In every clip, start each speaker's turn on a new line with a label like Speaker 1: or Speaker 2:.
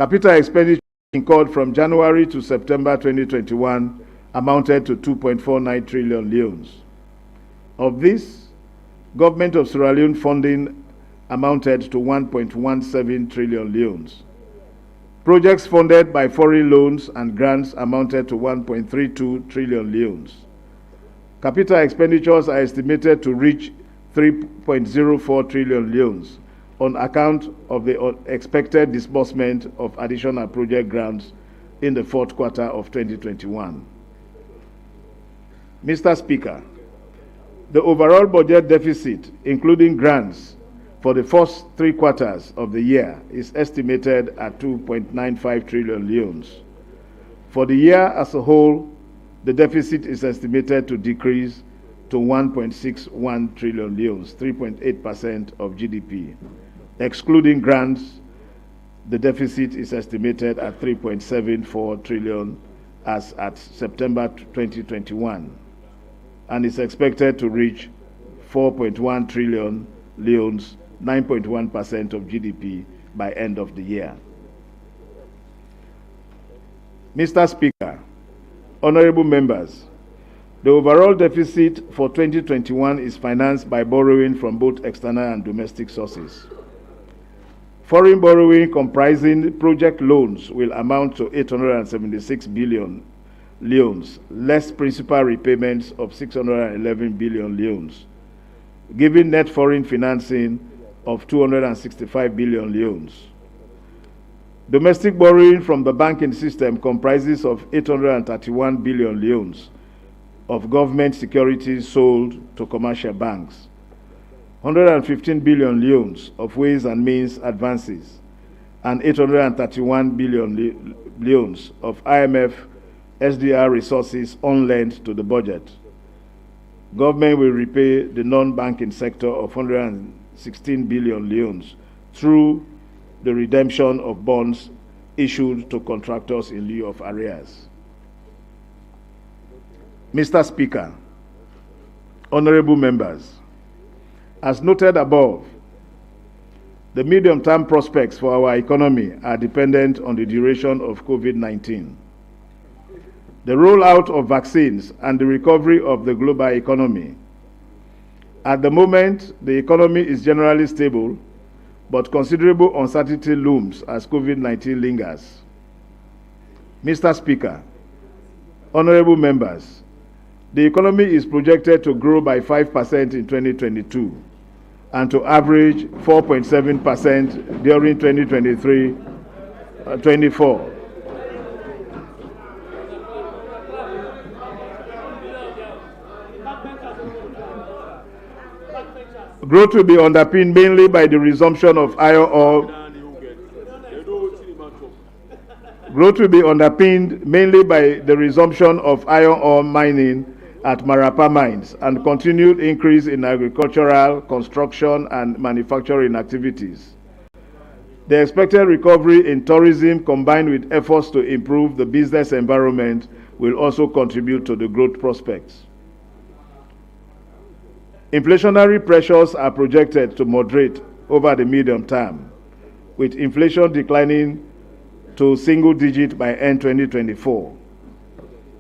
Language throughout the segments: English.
Speaker 1: Capital expenditure incurred from January to September 2021 amounted to 2.49 trillion leones. Of this, Government of Sierra Leone funding amounted to 1.17 trillion leones. Projects funded by foreign loans and grants amounted to 1.32 trillion leones. Capital expenditures are estimated to reach 3.04 trillion leones on account of the expected disbursement of additional project grants in the fourth quarter of 2021. Mr. Speaker, the overall budget deficit, including grants, for the first 3 quarters of the year is estimated at 2.95 trillion leones. For the year as a whole, the deficit is estimated to decrease to 1.61 trillion leones, 3.8% of GDP. Excluding grants, the deficit is estimated at 3.74 trillion as at September 2021 and is expected to reach 4.1 trillion leones, 9.1% of GDP by end of the year. Mr. Speaker, honorable members, the overall deficit for 2021 is financed by borrowing from both external and domestic sources. Foreign borrowing comprising project loans will amount to 876 billion leones, less principal repayments of 611 billion leones, giving net foreign financing of 265 billion leones. Domestic borrowing from the banking system comprises of 831 billion leones of government securities sold to commercial banks, 115 billion leones of ways and means advances, and 831 billion leones of IMF SDR resources on lent to the budget. Government will repay the non-banking sector of 116 billion leones through the redemption of bonds issued to contractors in lieu of arrears. Mr. Speaker, honorable members, as noted above, the medium-term prospects for our economy are dependent on the duration of COVID-19. The rollout of vaccines and the recovery of the global economy. At the moment, the economy is generally stable, but considerable uncertainty looms as COVID-19 lingers. Mr. Speaker, honorable members, the economy is projected to grow by 5% in 2022 and to average 4.7% during 2023-24. Growth will be underpinned mainly by the resumption of iron ore. Growth will be underpinned mainly by the resumption of iron ore mining at Marapa mines and continued increase in agricultural, construction, and manufacturing activities. The expected recovery in tourism combined with efforts to improve the business environment will also contribute to the growth prospects. Inflationary pressures are projected to moderate over the medium term, with inflation declining to single digit by end 2024.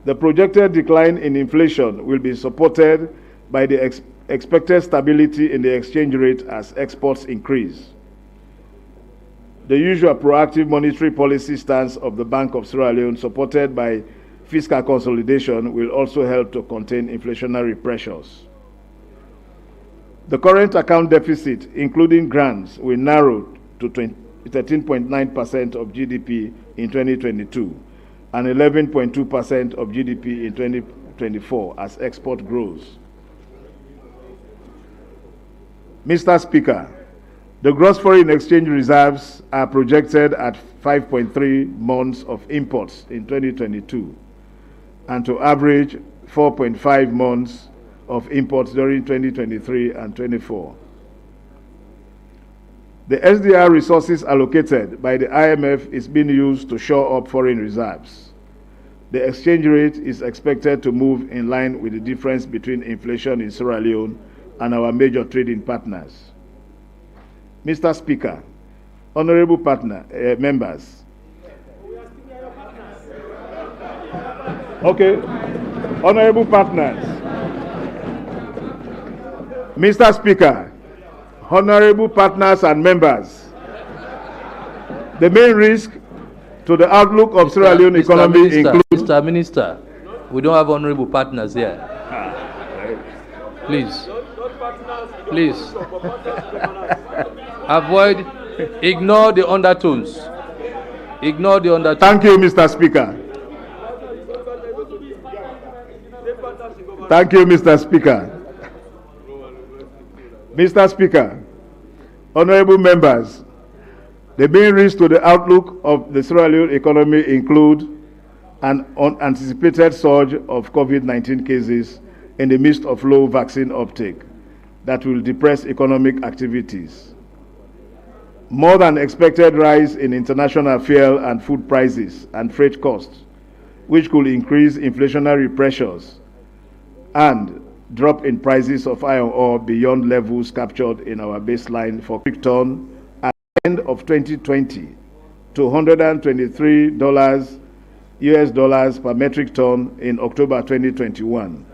Speaker 1: The projected decline in inflation will be supported by the expected stability in the exchange rate as exports increase. The usual proactive monetary policy stance of the Bank of Sierra Leone, supported by fiscal consolidation, will also help to contain inflationary pressures. The current account deficit, including grants, will narrow to 13.9% of GDP in 2022 and 11.2% of GDP in 2024 as export grows. Mr. Speaker, the gross foreign exchange reserves are projected at 5.3 months of imports in 2022 and to average 4.5 months of imports during 2023 and 24. The SDR resources allocated by the IMF is being used to shore up foreign reserves. The exchange rate is expected to move in line with the difference between inflation in Sierra Leone and our major trading partners. Mr. Speaker, honorable members, Okay. Honorable partners. Mr. Speaker, honorable partners and members, the main risk to the outlook of Sierra Leone economy includes...
Speaker 2: Mr. Minister, we don't have honorable partners here. Please. Ignore the undertones.
Speaker 1: Thank you, Mr. Speaker. Thank you, Mr. Speaker. Mr. Speaker, honorable members, the main risks to the outlook of the Sierra Leone economy include an unanticipated surge of COVID-19 cases in the midst of low vaccine uptake that will depress economic activities. More than expected rise in international fuel and food prices and freight costs, which could increase inflationary pressures, and drop in prices of iron ore beyond levels captured in our baseline for metric ton at the end of 2020 to $123 US dollars per metric ton in October 2021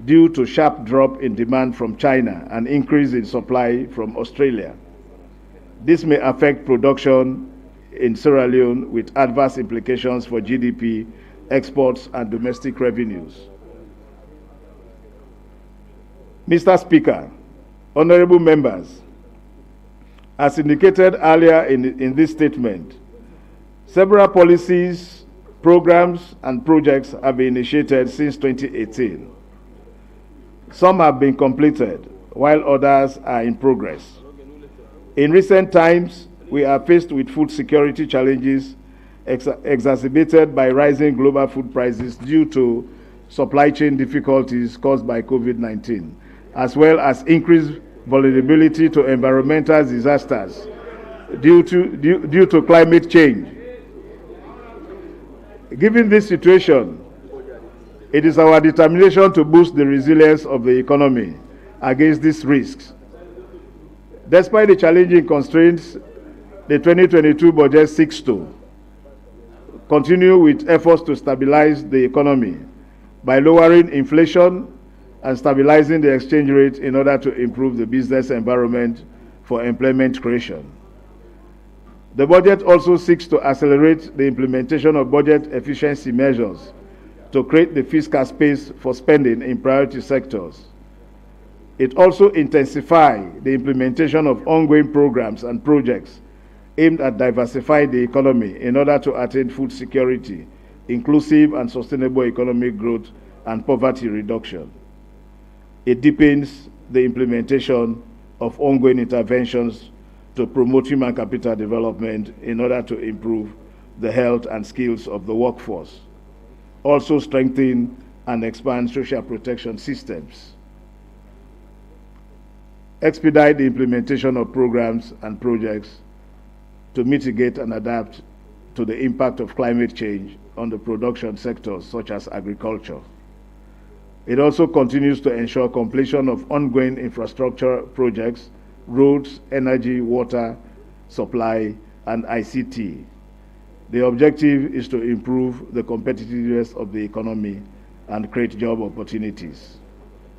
Speaker 1: due to sharp drop in demand from China and increase in supply from Australia. This may affect production in Sierra Leone with adverse implications for GDP, exports, and domestic revenues. Mr. Speaker, honorable members, as indicated earlier in this statement, several policies, programs, and projects have been initiated since 2018. Some have been completed, while others are in progress. In recent times, we are faced with food security challenges exacerbated by rising global food prices due to supply chain difficulties caused by COVID-19, as well as increased vulnerability to environmental disasters due to climate change. Given this situation, it is our determination to boost the resilience of the economy against these risks. Despite the challenging constraints, the 2022 budget seeks to continue with efforts to stabilize the economy by lowering inflation and stabilizing the exchange rate in order to improve the business environment for employment creation. The budget also seeks to accelerate the implementation of budget efficiency measures to create the fiscal space for spending in priority sectors. It also intensifies the implementation of ongoing programs and projects aimed at diversifying the economy in order to attain food security, inclusive and sustainable economic growth, and poverty reduction. It deepens the implementation of ongoing interventions to promote human capital development in order to improve the health and skills of the workforce. Also strengthen and expand social protection systems. Expedite the implementation of programs and projects to mitigate and adapt to the impact of climate change on the production sectors such as agriculture. It also continues to ensure completion of ongoing infrastructure projects, roads, energy, water, supply, and ICT. The objective is to improve the competitiveness of the economy and create job opportunities,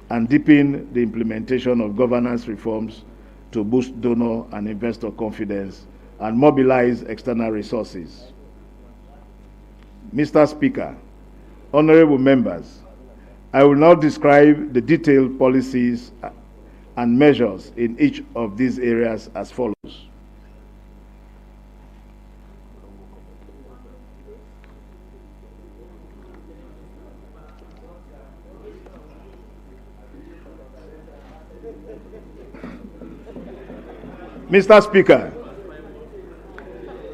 Speaker 1: and deepen the implementation of governance reforms to boost donor and investor confidence and mobilize external resources. Mr. Speaker, honorable members, I will now describe the detailed policies and measures in each of these areas as follows. Mr. Speaker,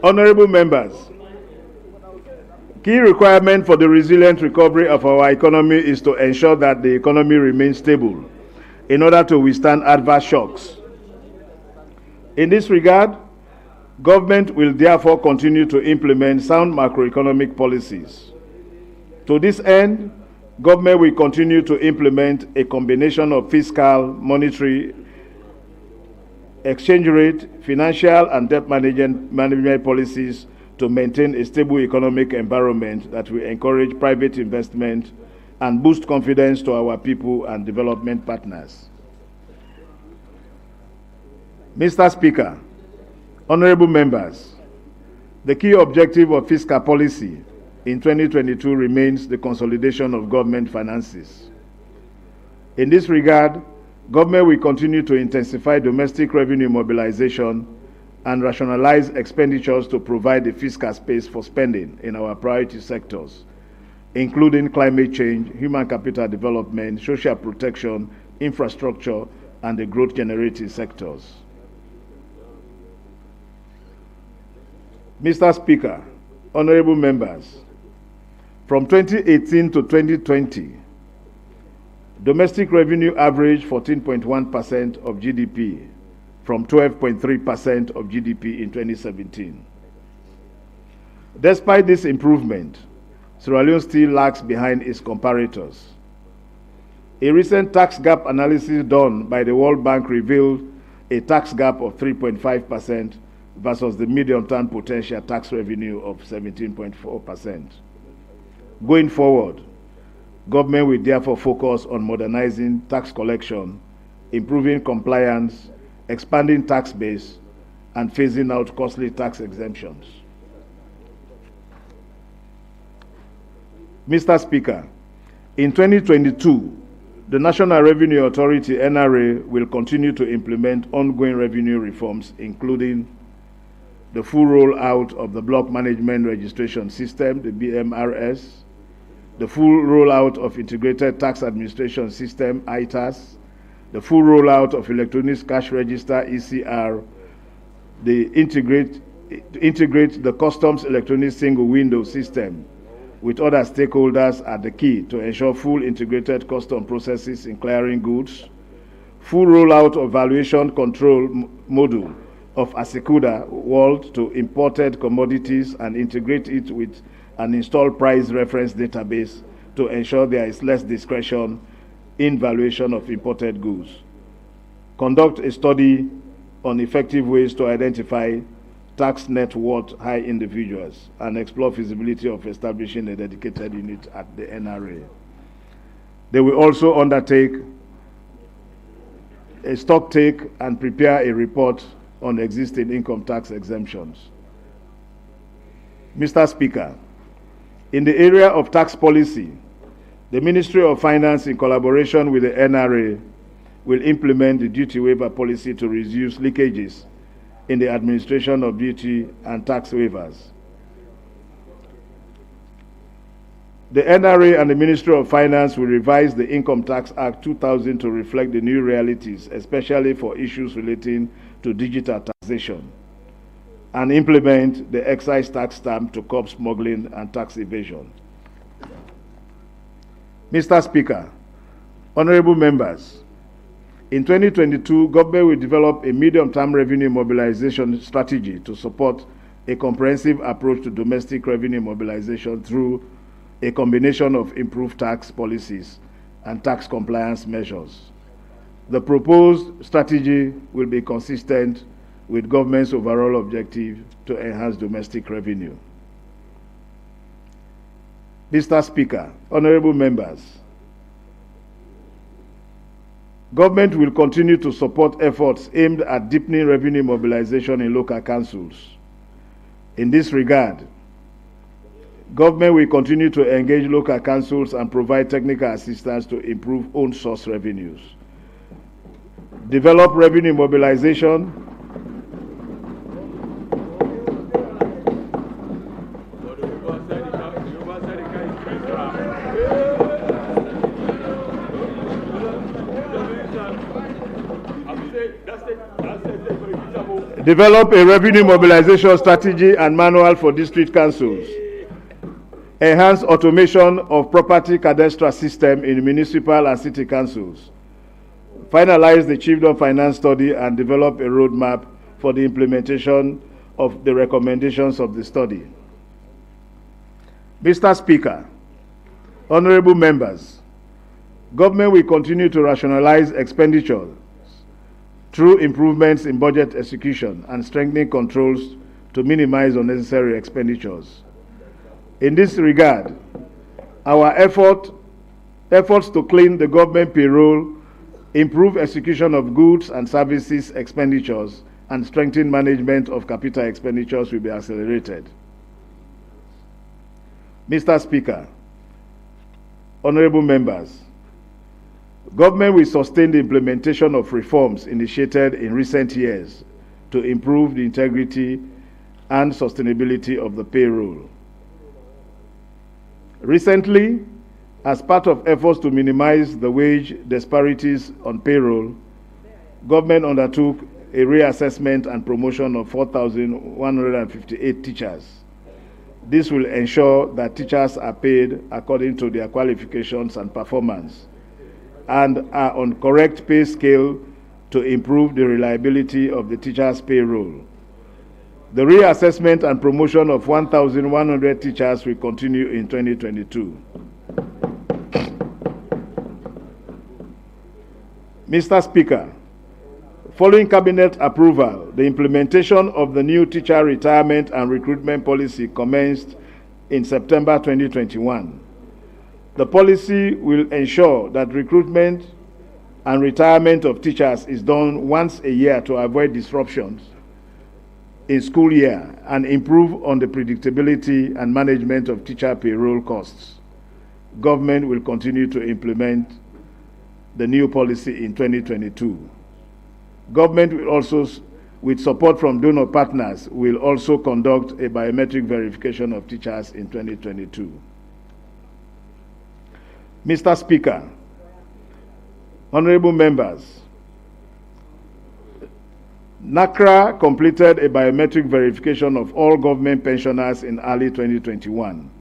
Speaker 1: honorable members, key requirement for the resilient recovery of our economy is to ensure that the economy remains stable in order to withstand adverse shocks. In this regard, government will therefore continue to implement sound macroeconomic policies. To this end, government will continue to implement a combination of fiscal, monetary, exchange rate, financial, and debt management policies to maintain a stable economic environment that will encourage private investment and boost confidence to our people and development partners. Mr. Speaker, honorable members, the key objective of fiscal policy in 2022 remains the consolidation of government finances. In this regard, government will continue to intensify domestic revenue mobilization and rationalize expenditures to provide a fiscal space for spending in our priority sectors, including climate change, human capital development, social protection, infrastructure, and the growth-generating sectors. Mr. Speaker, honorable members, from 2018 to 2020, domestic revenue averaged 14.1% of GDP, from 12.3% of GDP in 2017. Despite this improvement, Sierra Leone still lags behind its comparators. A recent tax gap analysis done by the World Bank revealed a tax gap of 3.5% versus the medium-term potential tax revenue of 17.4%. Going forward, government will therefore focus on modernizing tax collection, improving compliance, expanding tax base, and phasing out costly tax exemptions. Mr. Speaker, in 2022, the National Revenue Authority, NRA, will continue to implement ongoing revenue reforms, including the full rollout of the Block Management Registration System, the BMRS, the full rollout of Integrated Tax Administration System, ITAS, the full rollout of Electronic Cash Register, ECR, integrate the Customs Electronic Single Window System with other stakeholders are the key to ensure full integrated custom processes in clearing goods, full rollout of valuation control module of Asekuda World to imported commodities and integrate it with an installed price reference database to ensure there is less discretion in valuation of imported goods. Conduct a study on effective ways to identify tax net worth high individuals and explore feasibility of establishing a dedicated unit at the NRA. They will also undertake a stock take and prepare a report on existing income tax exemptions. Mr. Speaker, in the area of tax policy, the Ministry of Finance, in collaboration with the NRA, will implement the duty waiver policy to reduce leakages in the administration of duty and tax waivers. The NRA and the Ministry of Finance will revise the Income Tax Act 2000 to reflect the new realities, especially for issues relating to digital taxation, and implement the excise tax stamp to curb smuggling and tax evasion. Mr. Speaker, honorable members, in 2022, government will develop a medium-term revenue mobilization strategy to support a comprehensive approach to domestic revenue mobilization through a combination of improved tax policies and tax compliance measures. The proposed strategy will be consistent with government's overall objective to enhance domestic revenue. Mr. Speaker, honorable members, government will continue to support efforts aimed at deepening revenue mobilization in local councils. In this regard, government will continue to engage local councils and provide technical assistance to improve own source revenues. Develop revenue mobilization, develop a revenue mobilization strategy and manual for district councils. Enhance automation of property cadastral system in municipal and city councils. Finalize the Chiefdom Finance study and develop a roadmap for the implementation of the recommendations of the study. Mr. Speaker, honorable members, government will continue to rationalize expenditures through improvements in budget execution and strengthening controls to minimize unnecessary expenditures. In this regard, our efforts to clean the government payroll, improve execution of goods and services expenditures, and strengthen management of capital expenditures will be accelerated. Mr. Speaker, honorable members, government will sustain the implementation of reforms initiated in recent years to improve the integrity and sustainability of the payroll. Recently, as part of efforts to minimize the wage disparities on payroll, government undertook a reassessment and promotion of 4,158 teachers. This will ensure that teachers are paid according to their qualifications and performance and are on correct pay scale to improve the reliability of the teachers' payroll. The reassessment and promotion of 1,100 teachers will continue in 2022. Mr. Speaker, following Cabinet approval, the implementation of the new teacher retirement and recruitment policy commenced in September 2021. The policy will ensure that recruitment and retirement of teachers is done once a year to avoid disruptions in school year and improve on the predictability and management of teacher payroll costs. Government will continue to implement the new policy in 2022. Government will also, with support from donor partners, will also conduct a biometric verification of teachers in 2022. Mr. Speaker, honorable members, NACRA completed a biometric verification of all government pensioners in early 2021,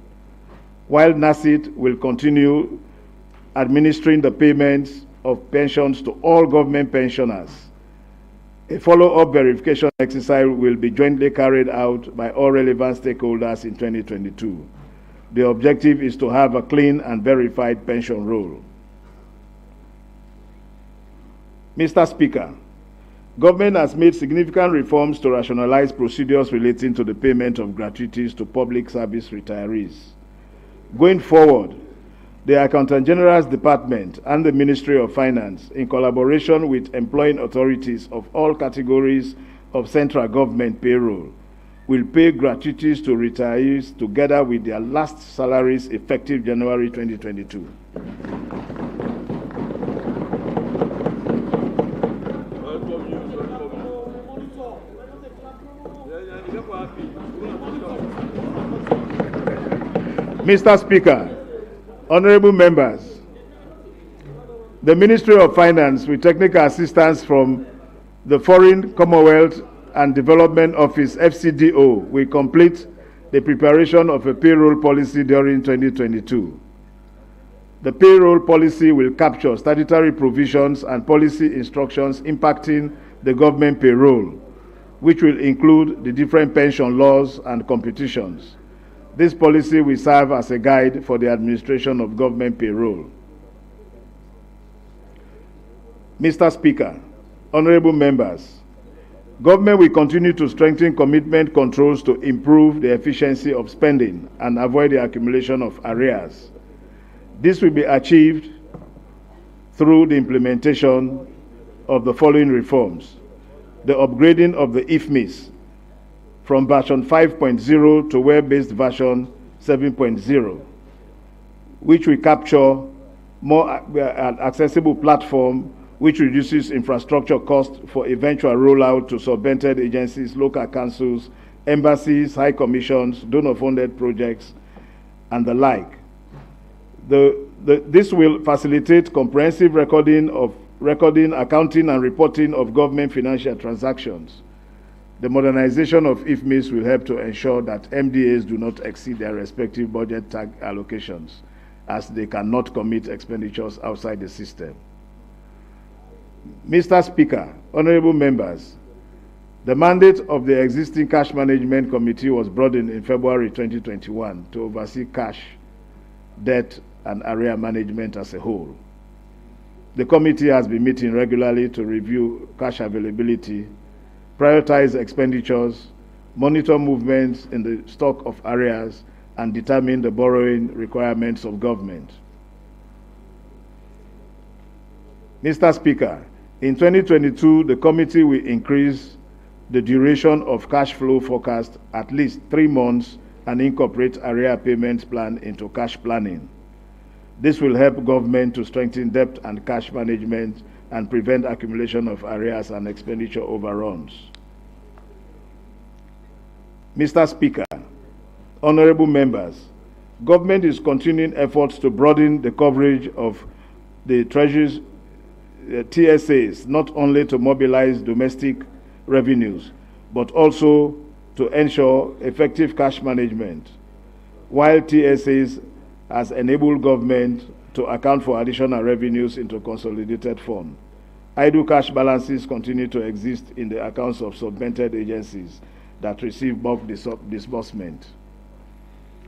Speaker 1: while NACIT will continue administering the payments of pensions to all government pensioners. A follow-up verification exercise will be jointly carried out by all relevant stakeholders in 2022. The objective is to have a clean and verified pension roll. Mr. Speaker, government has made significant reforms to rationalize procedures relating to the payment of gratuities to public service retirees. Going forward, the Accountant General's Department and the Ministry of Finance, in collaboration with employing authorities of all categories of central government payroll, will pay gratuities to retirees together with their last salaries effective January 2022. Mr. Speaker, honorable members, the Ministry of Finance, with technical assistance from the Foreign, Commonwealth and Development Office, FCDO, will complete the preparation of a payroll policy during 2022. The payroll policy will capture statutory provisions and policy instructions impacting the government payroll, which will include the different pension laws and competitions. This policy will serve as a guide for the administration of government payroll. Mr. Speaker, honorable members, government will continue to strengthen commitment controls to improve the efficiency of spending and avoid the accumulation of arrears. This will be achieved through the implementation of the following reforms: the upgrading of the IFMIS from version 5.0 to web-based version 7.0, which will capture more accessible platform which reduces infrastructure cost for eventual rollout to subvented agencies, local councils, embassies, high commissions, donor-funded projects, and the like. This will facilitate comprehensive recording, accounting, and reporting of government financial transactions. The modernization of IFMIS will help to ensure that MDAs do not exceed their respective budget tag allocations, as they cannot commit expenditures outside the system. Mr. Speaker, honorable members, the mandate of the existing Cash Management Committee was broadened in February 2021 to oversee cash, debt, and area management as a whole. The committee has been meeting regularly to review cash availability, prioritize expenditures, monitor movements in the stock of arrears, and determine the borrowing requirements of government. Mr. Speaker, in 2022, the committee will increase the duration of cash flow forecast at least 3 months and incorporate arrear payments plan into cash planning. This will help government to strengthen debt and cash management and prevent accumulation of arrears and expenditure overruns. Mr. Speaker, honorable members, government is continuing efforts to broaden the coverage of the Treasury's TSAs, not only to mobilize domestic revenues, but also to ensure effective cash management, while TSAs has enabled government to account for additional revenues into consolidated fund. Idle cash balances continue to exist in the accounts of subvented agencies that receive bulk disbursement.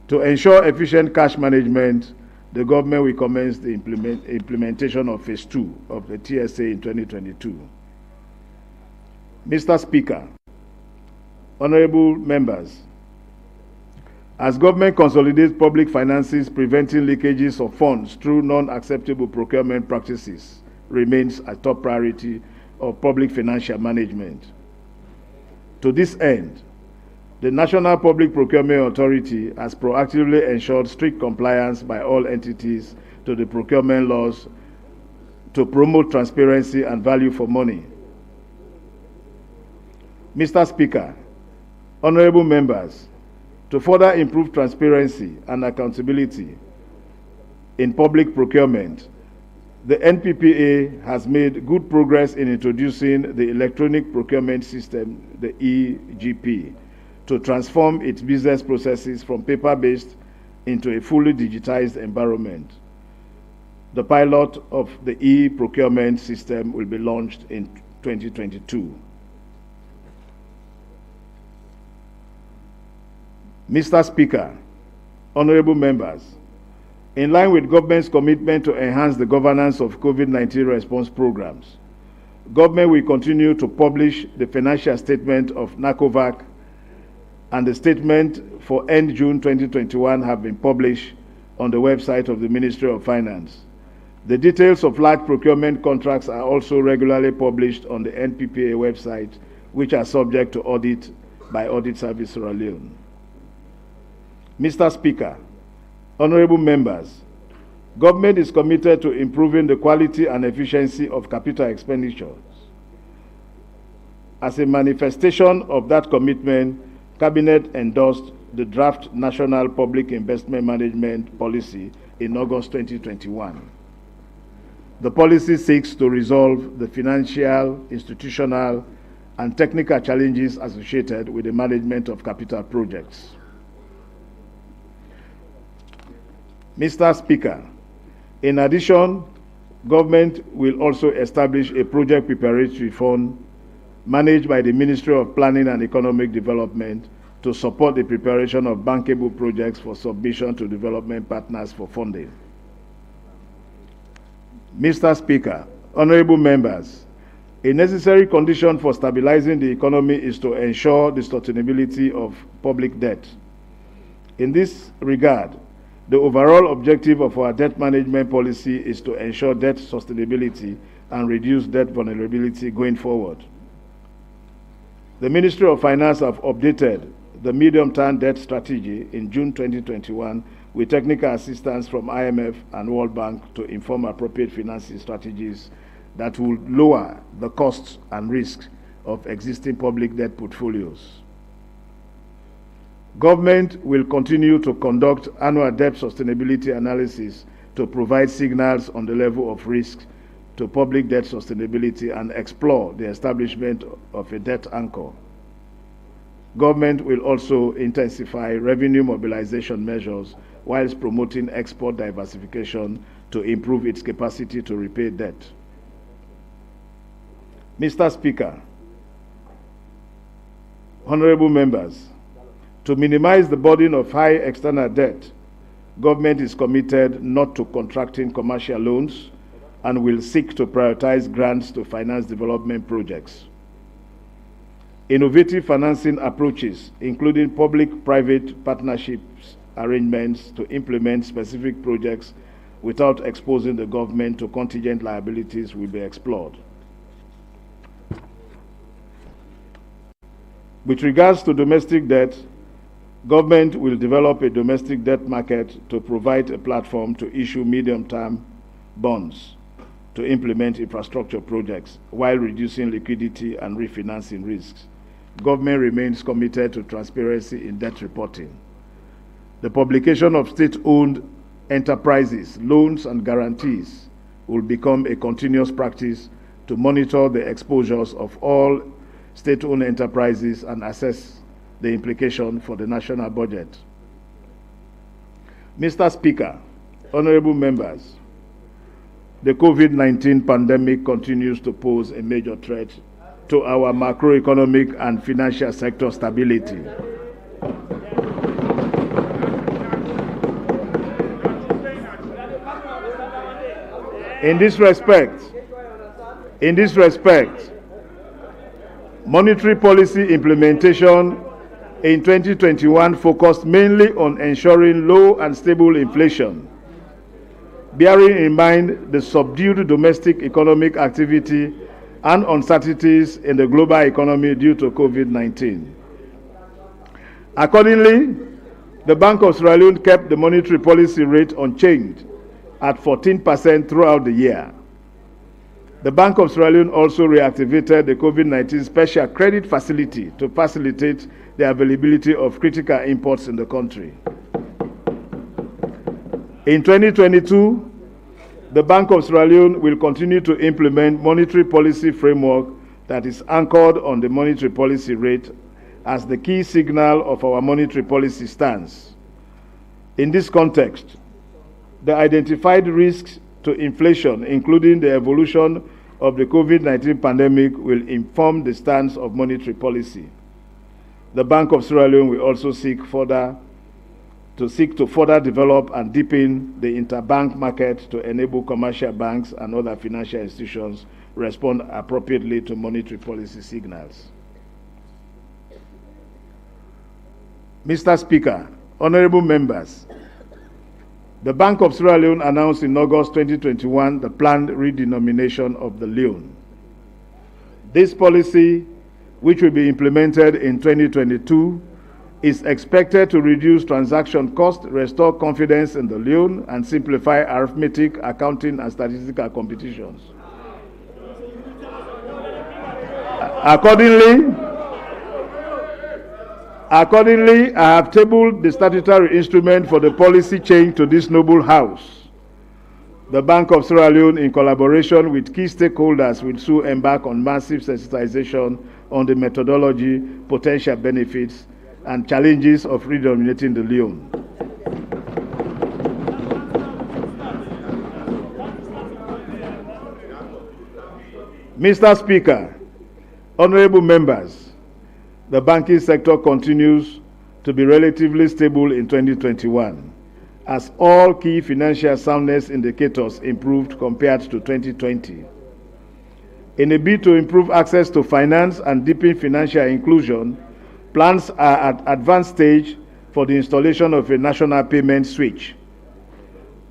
Speaker 1: To ensure efficient cash management, the government will commence the implementation of Phase 2 of the TSA in 2022. Mr. Speaker, honorable members, as government consolidates public finances, preventing leakages of funds through non-acceptable procurement practices remains a top priority of public financial management. To this end, the National Public Procurement Authority has proactively ensured strict compliance by all entities to the procurement laws to promote transparency and value for money. Mr. Speaker, honorable members, to further improve transparency and accountability in public procurement, the NPPA has made good progress in introducing the Electronic Procurement System, the EGP, to transform its business processes from paper-based into a fully digitized environment. The pilot of the e-procurement system will be launched in 2022. Mr. Speaker, honorable members, in line with government's commitment to enhance the governance of COVID-19 response programs, government will continue to publish the financial statement of NACOVAC, and the statement for end June 2021 have been published on the website of the Ministry of Finance. The details of large procurement contracts are also regularly published on the NPPA website, which are subject to audit by Audit Service Sierra Leone. Mr. Speaker, honorable members, government is committed to improving the quality and efficiency of capital expenditures. As a manifestation of that commitment, Cabinet endorsed the draft National Public Investment Management Policy in August 2021. The policy seeks to resolve the financial, institutional, and technical challenges associated with the management of capital projects. Mr. Speaker, in addition, government will also establish a project preparatory fund managed by the Ministry of Planning and Economic Development to support the preparation of bankable projects for submission to development partners for funding. Mr. Speaker, honorable members, a necessary condition for stabilizing the economy is to ensure the sustainability of public debt. In this regard, the overall objective of our debt management policy is to ensure debt sustainability and reduce debt vulnerability going forward. The Ministry of Finance have updated the medium-term debt strategy in June 2021 with technical assistance from IMF and World Bank to inform appropriate financing strategies that will lower the costs and risks of existing public debt portfolios. Government will continue to conduct annual debt sustainability analysis to provide signals on the level of risk to public debt sustainability and explore the establishment of a debt anchor. Government will also intensify revenue mobilization measures whilst promoting export diversification to improve its capacity to repay debt. Mr. Speaker, honorable members, to minimize the burden of high external debt, government is committed not to contracting commercial loans and will seek to prioritize grants to finance development projects. innovative financing approaches, including public-private partnerships arrangements to implement specific projects without exposing the government to contingent liabilities, will be explored. With regards to domestic debt, government will develop a domestic debt market to provide a platform to issue medium-term bonds to implement infrastructure projects while reducing liquidity and refinancing risks. Government remains committed to transparency in debt reporting. The publication of state-owned enterprises, loans, and guarantees will become a continuous practice to monitor the exposures of all state-owned enterprises and assess the implication for the national budget. Mr. Speaker, honorable members, the COVID-19 pandemic continues to pose a major threat to our macroeconomic and financial sector stability. In this respect, monetary policy implementation in 2021 focused mainly on ensuring low and stable inflation, bearing in mind the subdued domestic economic activity and uncertainties in the global economy due to COVID-19. Accordingly, the Bank of Sierra Leone kept the monetary policy rate unchanged at 14% throughout the year. The Bank of Sierra Leone also reactivated the COVID-19 Special Credit Facility to facilitate the availability of critical imports in the country. In 2022, the Bank of Sierra Leone will continue to implement monetary policy framework that is anchored on the monetary policy rate as the key signal of our monetary policy stance. In this context, the identified risks to inflation, including the evolution of the COVID-19 pandemic, will inform the stance of monetary policy. The Bank of Sierra Leone will also seek to further develop and deepen the interbank market to enable commercial banks and other financial institutions respond appropriately to monetary policy signals. Mr. Speaker, honorable members, the Bank of Sierra Leone announced in August 2021 the planned redenomination of the Leone. This policy, which will be implemented in 2022, is expected to reduce transaction costs, restore confidence in the Leone, and simplify arithmetic, accounting, and statistical competitions. Accordingly, I have tabled the statutory instrument for the policy change to this noble House. The Bank of Sierra Leone, in collaboration with key stakeholders, will soon embark on massive sensitization on the methodology, potential benefits, and challenges of redenominating the Leone. Mr. Speaker, honorable members, the banking sector continues to be relatively stable in 2021, as all key financial soundness indicators improved compared to 2020. In a bid to improve access to finance and deepen financial inclusion, plans are at advanced stage for the installation of a national payment switch.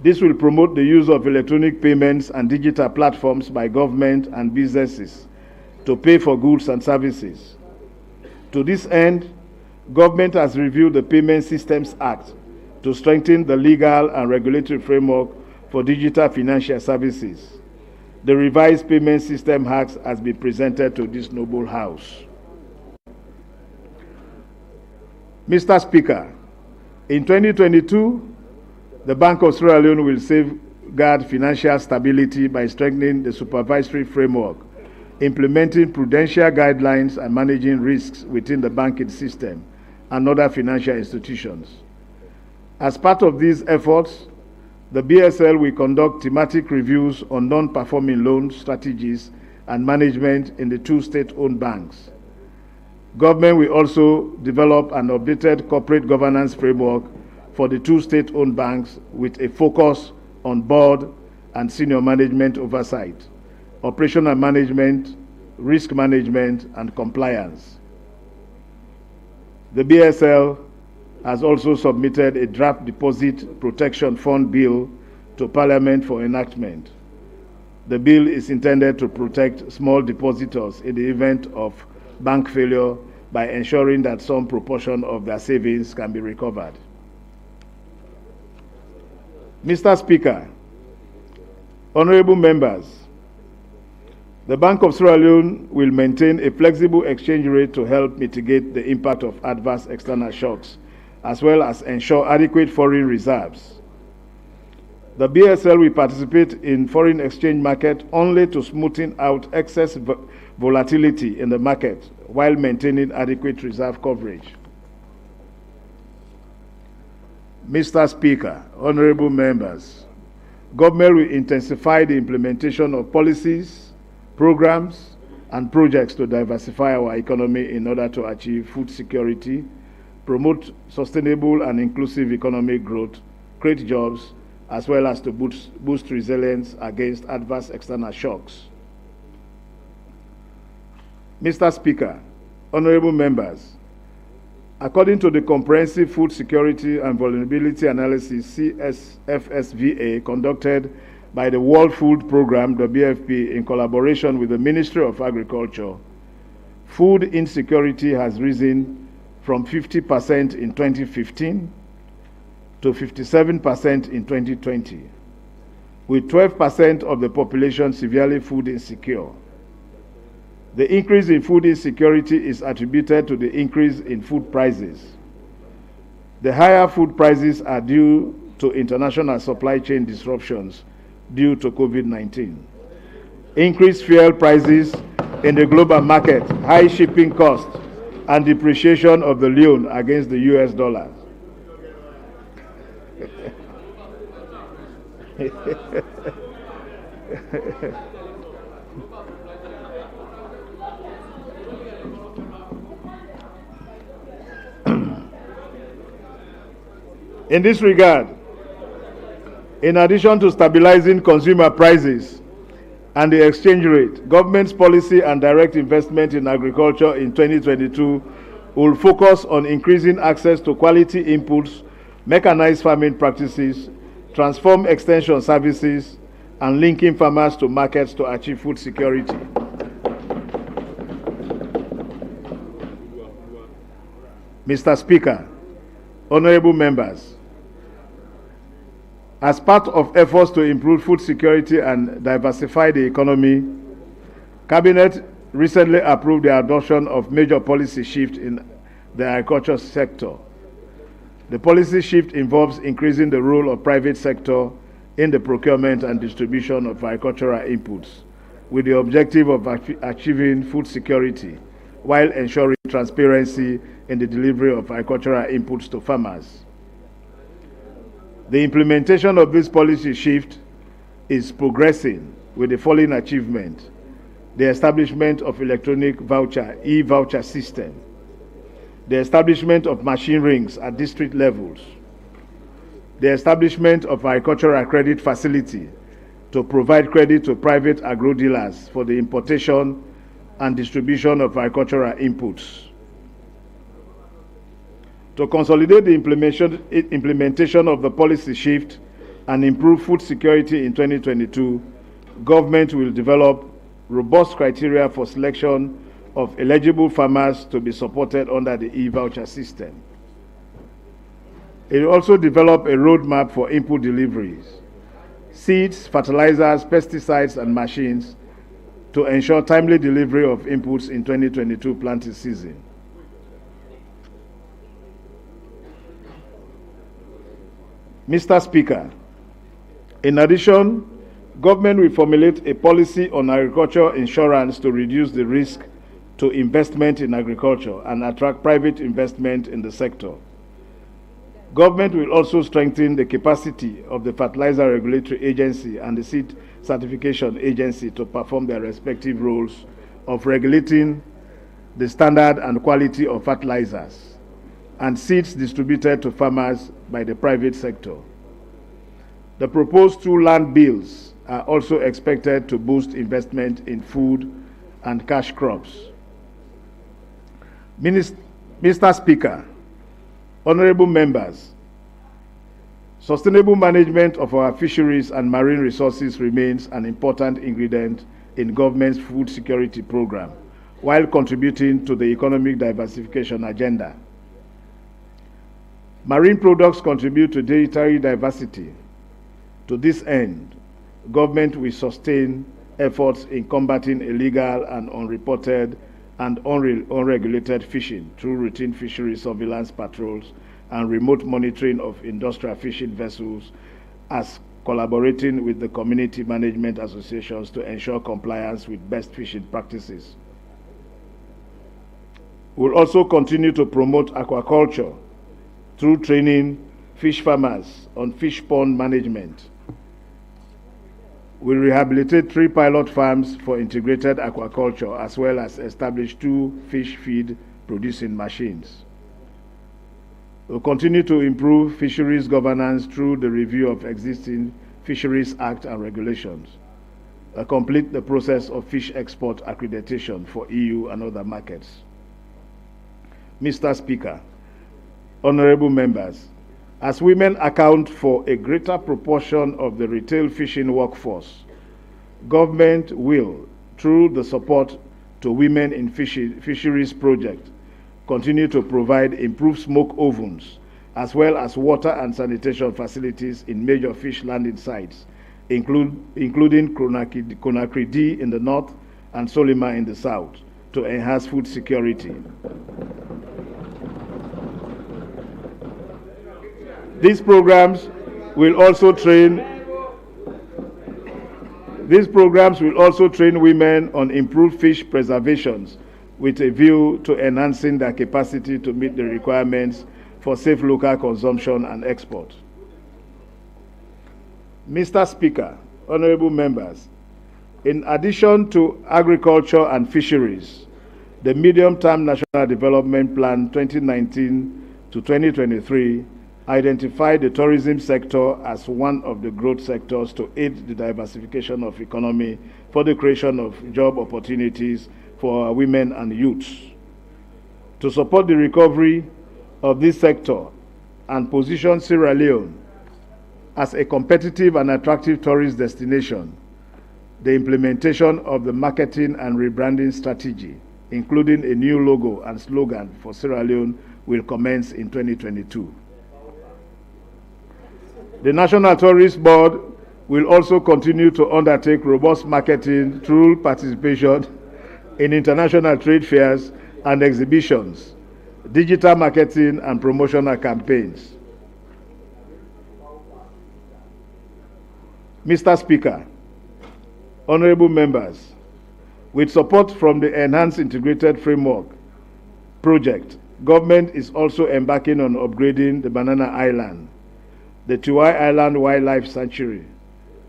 Speaker 1: This will promote the use of electronic payments and digital platforms by government and businesses to pay for goods and services. To this end, government has reviewed the Payment Systems Act to strengthen the legal and regulatory framework for digital financial services. The revised Payment System Act has been presented to this noble House. Mr. Speaker, in 2022, the Bank of Sierra Leone will safeguard financial stability by strengthening the supervisory framework, implementing prudential guidelines, and managing risks within the banking system and other financial institutions. As part of these efforts, the BSL will conduct thematic reviews on non-performing loan strategies and management in the two state-owned banks. Government will also develop an updated corporate governance framework for the two state-owned banks with a focus on board and senior management oversight, operational management, risk management, and compliance. The BSL has also submitted a draft deposit protection fund bill to Parliament for enactment. The bill is intended to protect small depositors in the event of bank failure by ensuring that some proportion of their savings can be recovered. Mr. Speaker, honorable members, the Bank of Sierra Leone will maintain a flexible exchange rate to help mitigate the impact of adverse external shocks, as well as ensure adequate foreign reserves. The BSL will participate in foreign exchange market only to smoothen out excess volatility in the market while maintaining adequate reserve coverage. Mr. Speaker, honorable members, government will intensify the implementation of policies, programs, and projects to diversify our economy in order to achieve food security, promote sustainable and inclusive economic growth, create jobs, as well as to boost resilience against adverse external shocks. Mr. Speaker, honorable members, according to the Comprehensive Food Security and Vulnerability Analysis CSFSVA conducted by the World Food Programme, WFP, in collaboration with the Ministry of Agriculture, food insecurity has risen from 50% in 2015 to 57% in 2020, with 12% of the population severely food insecure. The increase in food insecurity is attributed to the increase in food prices. The higher food prices are due to international supply chain disruptions due to COVID-19. Increased fuel prices in the global market, high shipping costs, and depreciation of the Leone against the US dollar. In this regard, in addition to stabilizing consumer prices and the exchange rate, government's policy and direct investment in agriculture in 2022 will focus on increasing access to quality inputs, mechanized farming practices, transform extension services, and linking farmers to markets to achieve food security. Mr. Speaker, honorable members, as part of efforts to improve food security and diversify the economy, Cabinet recently approved the adoption of major policy shift in the agriculture sector. The policy shift involves increasing the role of private sector in the procurement and distribution of agricultural inputs, with the objective of achieving food security while ensuring transparency in the delivery of agricultural inputs to farmers. The implementation of this policy shift is progressing with the following achievement: the establishment of electronic voucher, e-voucher system, the establishment of machine rings at district levels, the establishment of agricultural credit facility to provide credit to private agro dealers for the importation and distribution of agricultural inputs. To consolidate the implementation of the policy shift and improve food security in 2022, government will develop robust criteria for selection of eligible farmers to be supported under the e-voucher system. It will also develop a roadmap for input deliveries, seeds, fertilizers, pesticides, and machines to ensure timely delivery of inputs in 2022 planting season. Mr. Speaker, in addition, government will formulate a policy on agriculture insurance to reduce the risk to investment in agriculture and attract private investment in the sector. Government will also strengthen the capacity of the Fertilizer Regulatory Agency and the Seed Certification Agency to perform their respective roles of regulating the standard and quality of fertilizers and seeds distributed to farmers by the private sector. The proposed two land bills are also expected to boost investment in food and cash crops. Mr. Speaker, honorable members, sustainable management of our fisheries and marine resources remains an important ingredient in government's food security program, while contributing to the economic diversification agenda. Marine products contribute to dietary diversity. To this end, government will sustain efforts in combating illegal and unreported and unregulated fishing through routine fishery surveillance patrols and remote monitoring of industrial fishing vessels, as collaborating with the community management associations to ensure compliance with best fishing practices. We'll also continue to promote aquaculture through training fish farmers on fish pond management. We rehabilitate 3 pilot farms for integrated aquaculture, as well as establish 2 fish feed producing machines. We'll continue to improve fisheries governance through the review of existing Fisheries Act and regulations, complete the process of fish export accreditation for EU and other markets. Mr. Speaker, honorable members, as women account for a greater proportion of the retail fishing workforce, government will, through the support to Women in Fisheries project, continue to provide improved smoke ovens, as well as water and sanitation facilities in major fish landing sites, including Conakry D in the north and Solima in the south, to enhance food security. These programs will also train women on improved fish preservations with a view to enhancing their capacity to meet the requirements for safe local consumption and export. Mr. Speaker, honorable members, in addition to agriculture and fisheries, the Medium-Term National Development Plan 2019 to 2023 identified the tourism sector as one of the growth sectors to aid the diversification of economy for the creation of job opportunities for our women and youths. To support the recovery of this sector and position Sierra Leone as a competitive and attractive tourist destination, the implementation of the marketing and rebranding strategy, including a new logo and slogan for Sierra Leone, will commence in 2022. The National Tourist Board will also continue to undertake robust marketing through participation in international trade fairs and exhibitions, digital marketing and promotional campaigns. Mr. Speaker, honorable members, with support from the Enhanced Integrated Framework project, government is also embarking on upgrading the Banana Island, the Tuwai Island Wildlife Sanctuary,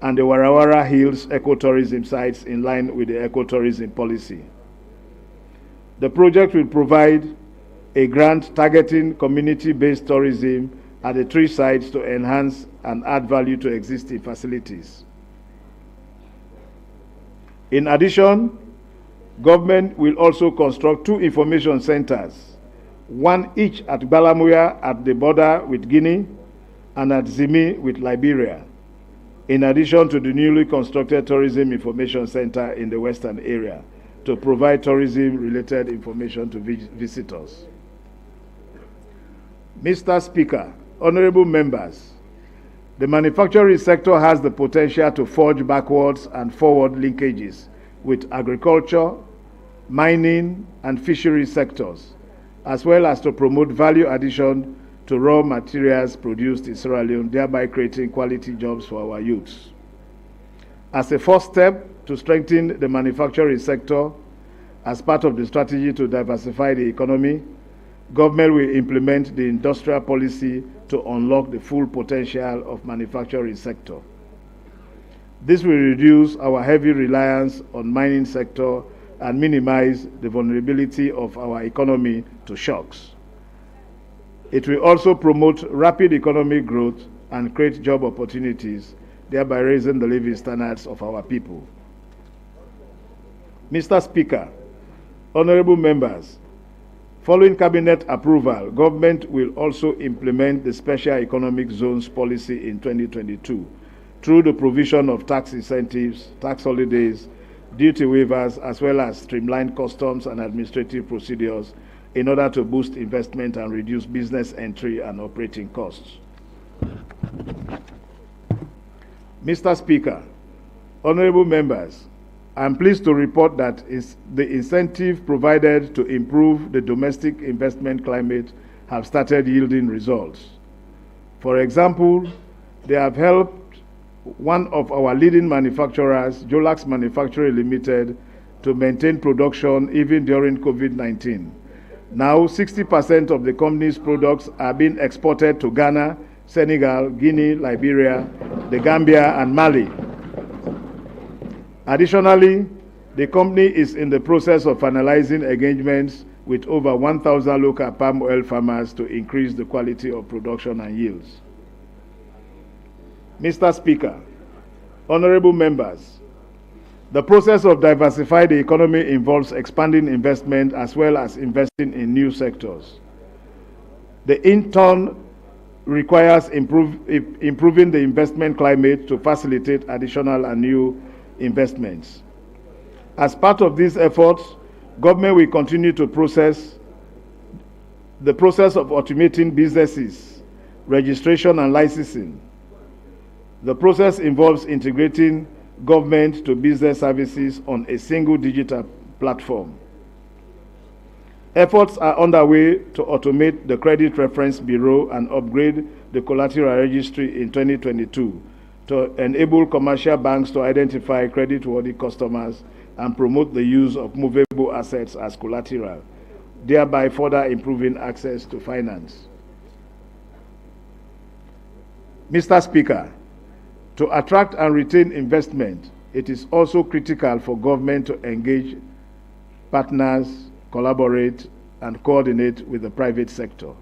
Speaker 1: and the Warawara Hills ecotourism sites in line with the ecotourism policy. The project will provide a grant targeting community-based tourism at the 3 sites to enhance and add value to existing facilities. In addition, government will also construct 2 information centers, one each at Balamuya at the border with Guinea and at Zimi with Liberia, in addition to the newly constructed Tourism Information Center in the Western area to provide tourism-related information to visitors. Mr. Speaker, honorable members, the manufacturing sector has the potential to forge backwards and forward linkages with agriculture, mining, and fishery sectors, as well as to promote value addition to raw materials produced in Sierra Leone, thereby creating quality jobs for our youths. As a first step to strengthen the manufacturing sector, as part of the strategy to diversify the economy, government will implement the industrial policy to unlock the full potential of manufacturing sector. This will reduce our heavy reliance on mining sector and minimize the vulnerability of our economy to shocks. It will also promote rapid economic growth and create job opportunities, thereby raising the living standards of our people. Mr. Speaker, honorable members, Following Cabinet approval, government will also implement the Special Economic Zones policy in 2022 through the provision of tax incentives, tax holidays, duty waivers, as well as streamlined customs and administrative procedures in order to boost investment and reduce business entry and operating costs. Mr. Speaker, honorable members, I am pleased to report that the incentive provided to improve the domestic investment climate have started yielding results. For example, they have helped one of our leading manufacturers, Jolax Manufacturing Limited, to maintain production even during COVID-19. Now, 60% of the company's products are being exported to Ghana, Senegal, Guinea, Liberia, the Gambia, and Mali. Additionally, the company is in the process of finalizing engagements with over 1,000 local palm oil farmers to increase the quality of production and yields. Mr. Speaker, honorable members, the process of diversifying the economy involves expanding investment as well as investing in new sectors. The in turn requires improving the investment climate to facilitate additional and new investments. As part of these efforts, government will continue to the process of automating businesses, registration and licensing. The process involves integrating government to business services on a single digital platform. Efforts are underway to automate the Credit Reference Bureau and upgrade the collateral registry in 2022 to enable commercial banks to identify credit-worthy customers and promote the use of movable assets as collateral, thereby further improving access to finance. Mr. Speaker, to attract and retain investment, it is also critical for government to engage partners, collaborate, and coordinate with the private sector.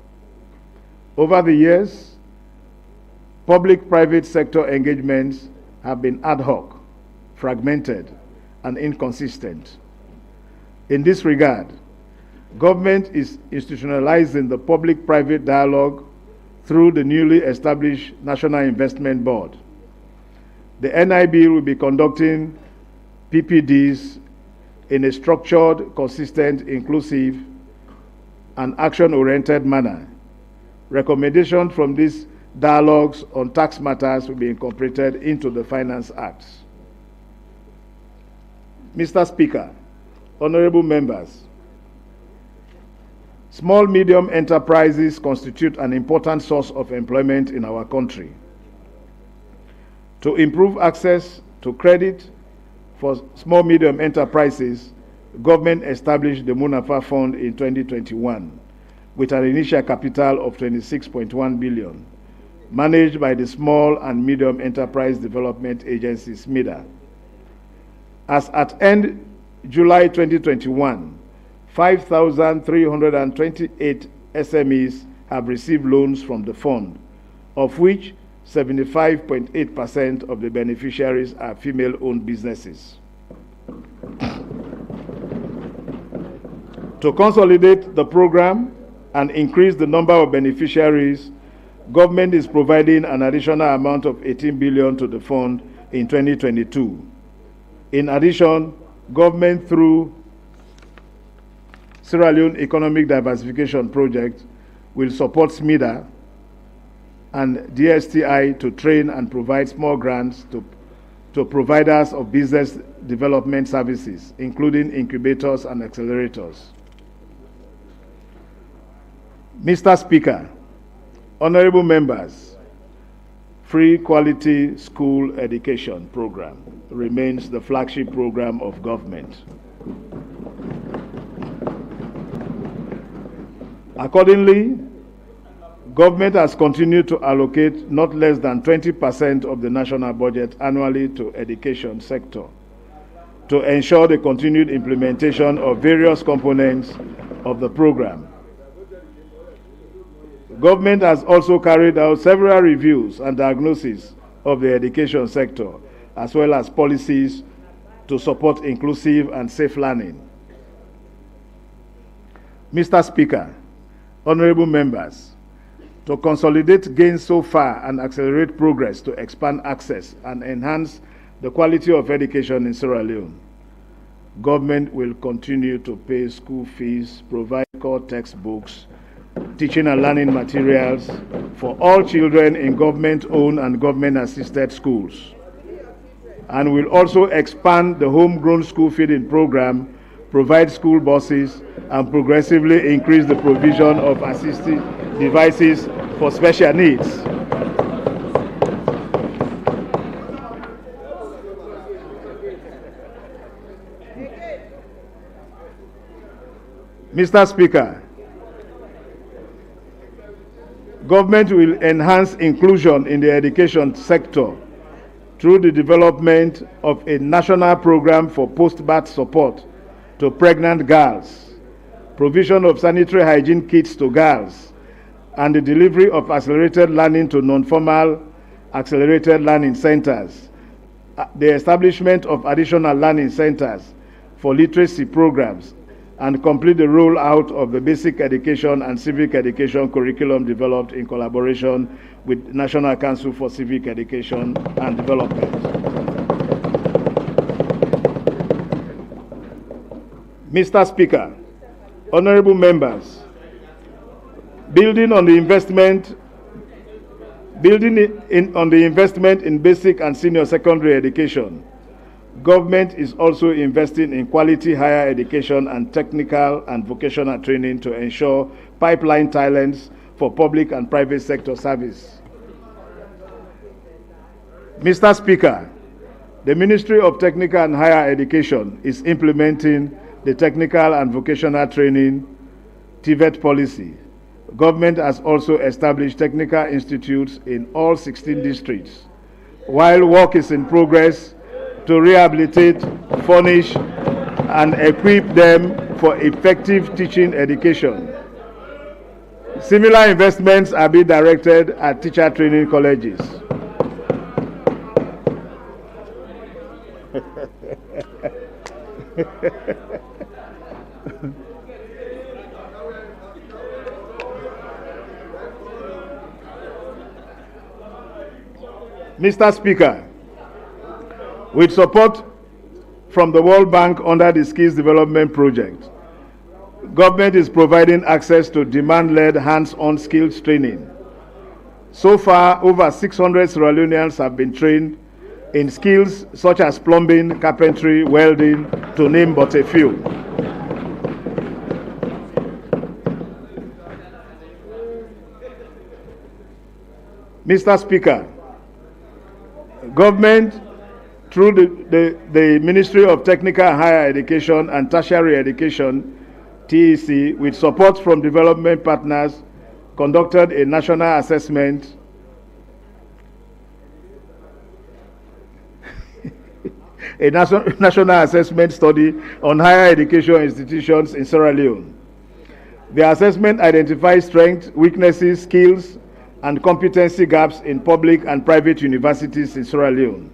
Speaker 1: Over the years, public-private sector engagements have been ad hoc, fragmented, and inconsistent. In this regard, government is institutionalizing the public-private dialogue through the newly established National Investment Board. The NIB will be conducting PPDs in a structured, consistent, inclusive, and action-oriented manner. Recommendations from these dialogues on tax matters will be incorporated into the Finance Acts. Mr. Speaker, honorable members, small-medium enterprises constitute an important source of employment in our country. To improve access to credit for small-medium enterprises, government established the Munafa Fund in 2021 with an initial capital of 26.1 billion, managed by the Small and Medium Enterprise Development Agency, SMEDA. As at end July 2021, 5,328 SMEs have received loans from the fund, of which 75.8% of the beneficiaries are female-owned businesses. To consolidate the program and increase the number of beneficiaries, government is providing an additional amount of 18 billion to the fund in 2022. In addition, government through Sierra Leone Economic Diversification Project will support SMEDA and DSTI to train and provide small grants to providers of business development services, including incubators and accelerators. Mr. Speaker, honorable members, free quality school education program remains the flagship program of government. Accordingly, government has continued to allocate not less than 20% of the national budget annually to education sector to ensure the continued implementation of various components of the program. Government has also carried out several reviews and diagnoses of the education sector, as well as policies to support inclusive and safe learning. Mr. Speaker, honorable members, to consolidate gains so far and accelerate progress to expand access and enhance the quality of education in Sierra Leone, government will continue to pay school fees, provide core textbooks, teaching and learning materials for all children in government-owned and government-assisted schools, and will also expand the homegrown school feeding program, provide school buses, and progressively increase the provision of assistive devices for special needs. Mr. Speaker, government will enhance inclusion in the education sector through the development of a national program for post-birth support to pregnant girls, provision of sanitary hygiene kits to girls, and the delivery of accelerated learning to non-formal accelerated learning centers, the establishment of additional learning centers for literacy programs, and complete the rollout of the basic education and civic education curriculum developed in collaboration with National Council for Civic Education and Development. Mr. Speaker, honorable members, building on the investment in basic and senior secondary education, government is also investing in quality higher education and technical and vocational training to ensure pipeline talents for public and private sector service. Mr. Speaker, the Ministry of Technical and Higher Education is implementing the Technical and Vocational Training TVET policy. Government has also established technical institutes in all 16 districts, while work is in progress to rehabilitate, furnish, and equip them for effective teaching education. Similar investments are being directed at teacher training colleges. Mr. Speaker, with support from the World Bank under the Skills Development Project, government is providing access to demand-led hands-on skills training. So far, over 600 Sierra Leoneans have been trained in skills such as plumbing, carpentry, welding, to name but a few. Mr. Speaker, government, through the Ministry of Technical and Higher Education and Tertiary Education, TEC, with support from development partners, conducted a national assessment national assessment study on higher education institutions in Sierra Leone. The assessment identifies strengths, weaknesses, skills, and competency gaps in public and private universities in Sierra Leone.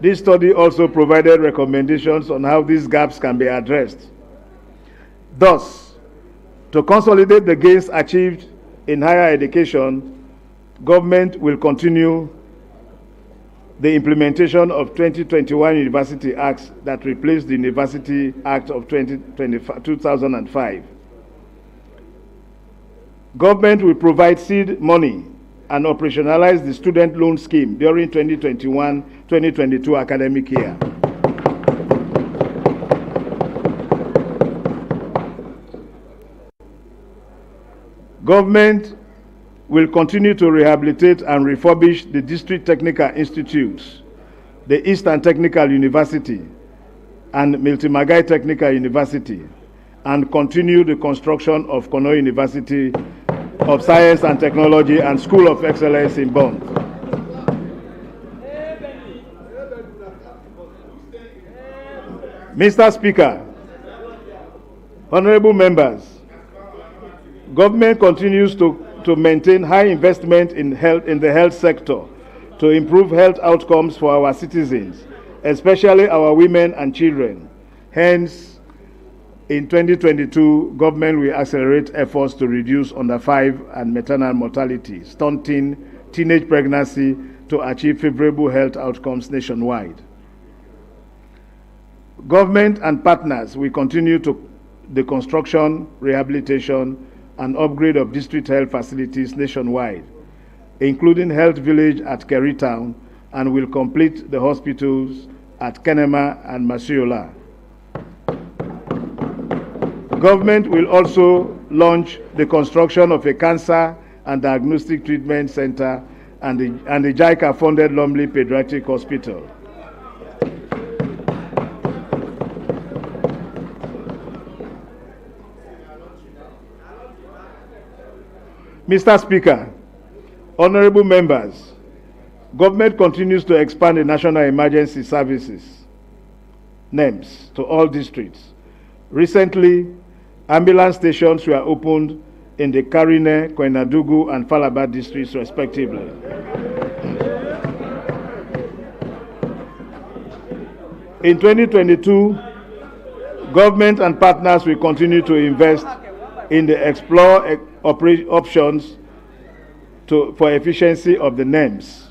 Speaker 1: This study also provided recommendations on how these gaps can be addressed. Thus, to consolidate the gains achieved in higher education, government will continue the implementation of 2021 University Acts that replaced the University Act of 2005. Government will provide seed money and operationalize the student loan scheme during 2021-2022 academic year. Government will continue to rehabilitate and refurbish the district technical institutes, the Eastern Technical University, and Miltimagai Technical University, and continue the construction of Kono University of Science and Technology and School of Excellence in Bonn. Mr. Speaker, honorable members, government continues to maintain high investment in the health sector to improve health outcomes for our citizens, especially our women and children. Hence, In 2022, government will accelerate efforts to reduce under 5 and maternal mortality, stunting teenage pregnancy to achieve favorable health outcomes nationwide. Government and partners will continue to the construction, rehabilitation, and upgrade of district health facilities nationwide, including Health Village at Kerrytown, and will complete the hospitals at Kenema and Masiola. Government will also launch the construction of a cancer and diagnostic treatment center and the JICA-funded Lumley Pediatric Hospital. Mr. Speaker, honorable members, government continues to expand the National Emergency Services, NEMS, to all districts. Recently, ambulance stations were opened in the Karine, Koinadugu, and Falaba districts, respectively. In 2022, government and partners will continue to invest in the explore options for efficiency of the NEMS.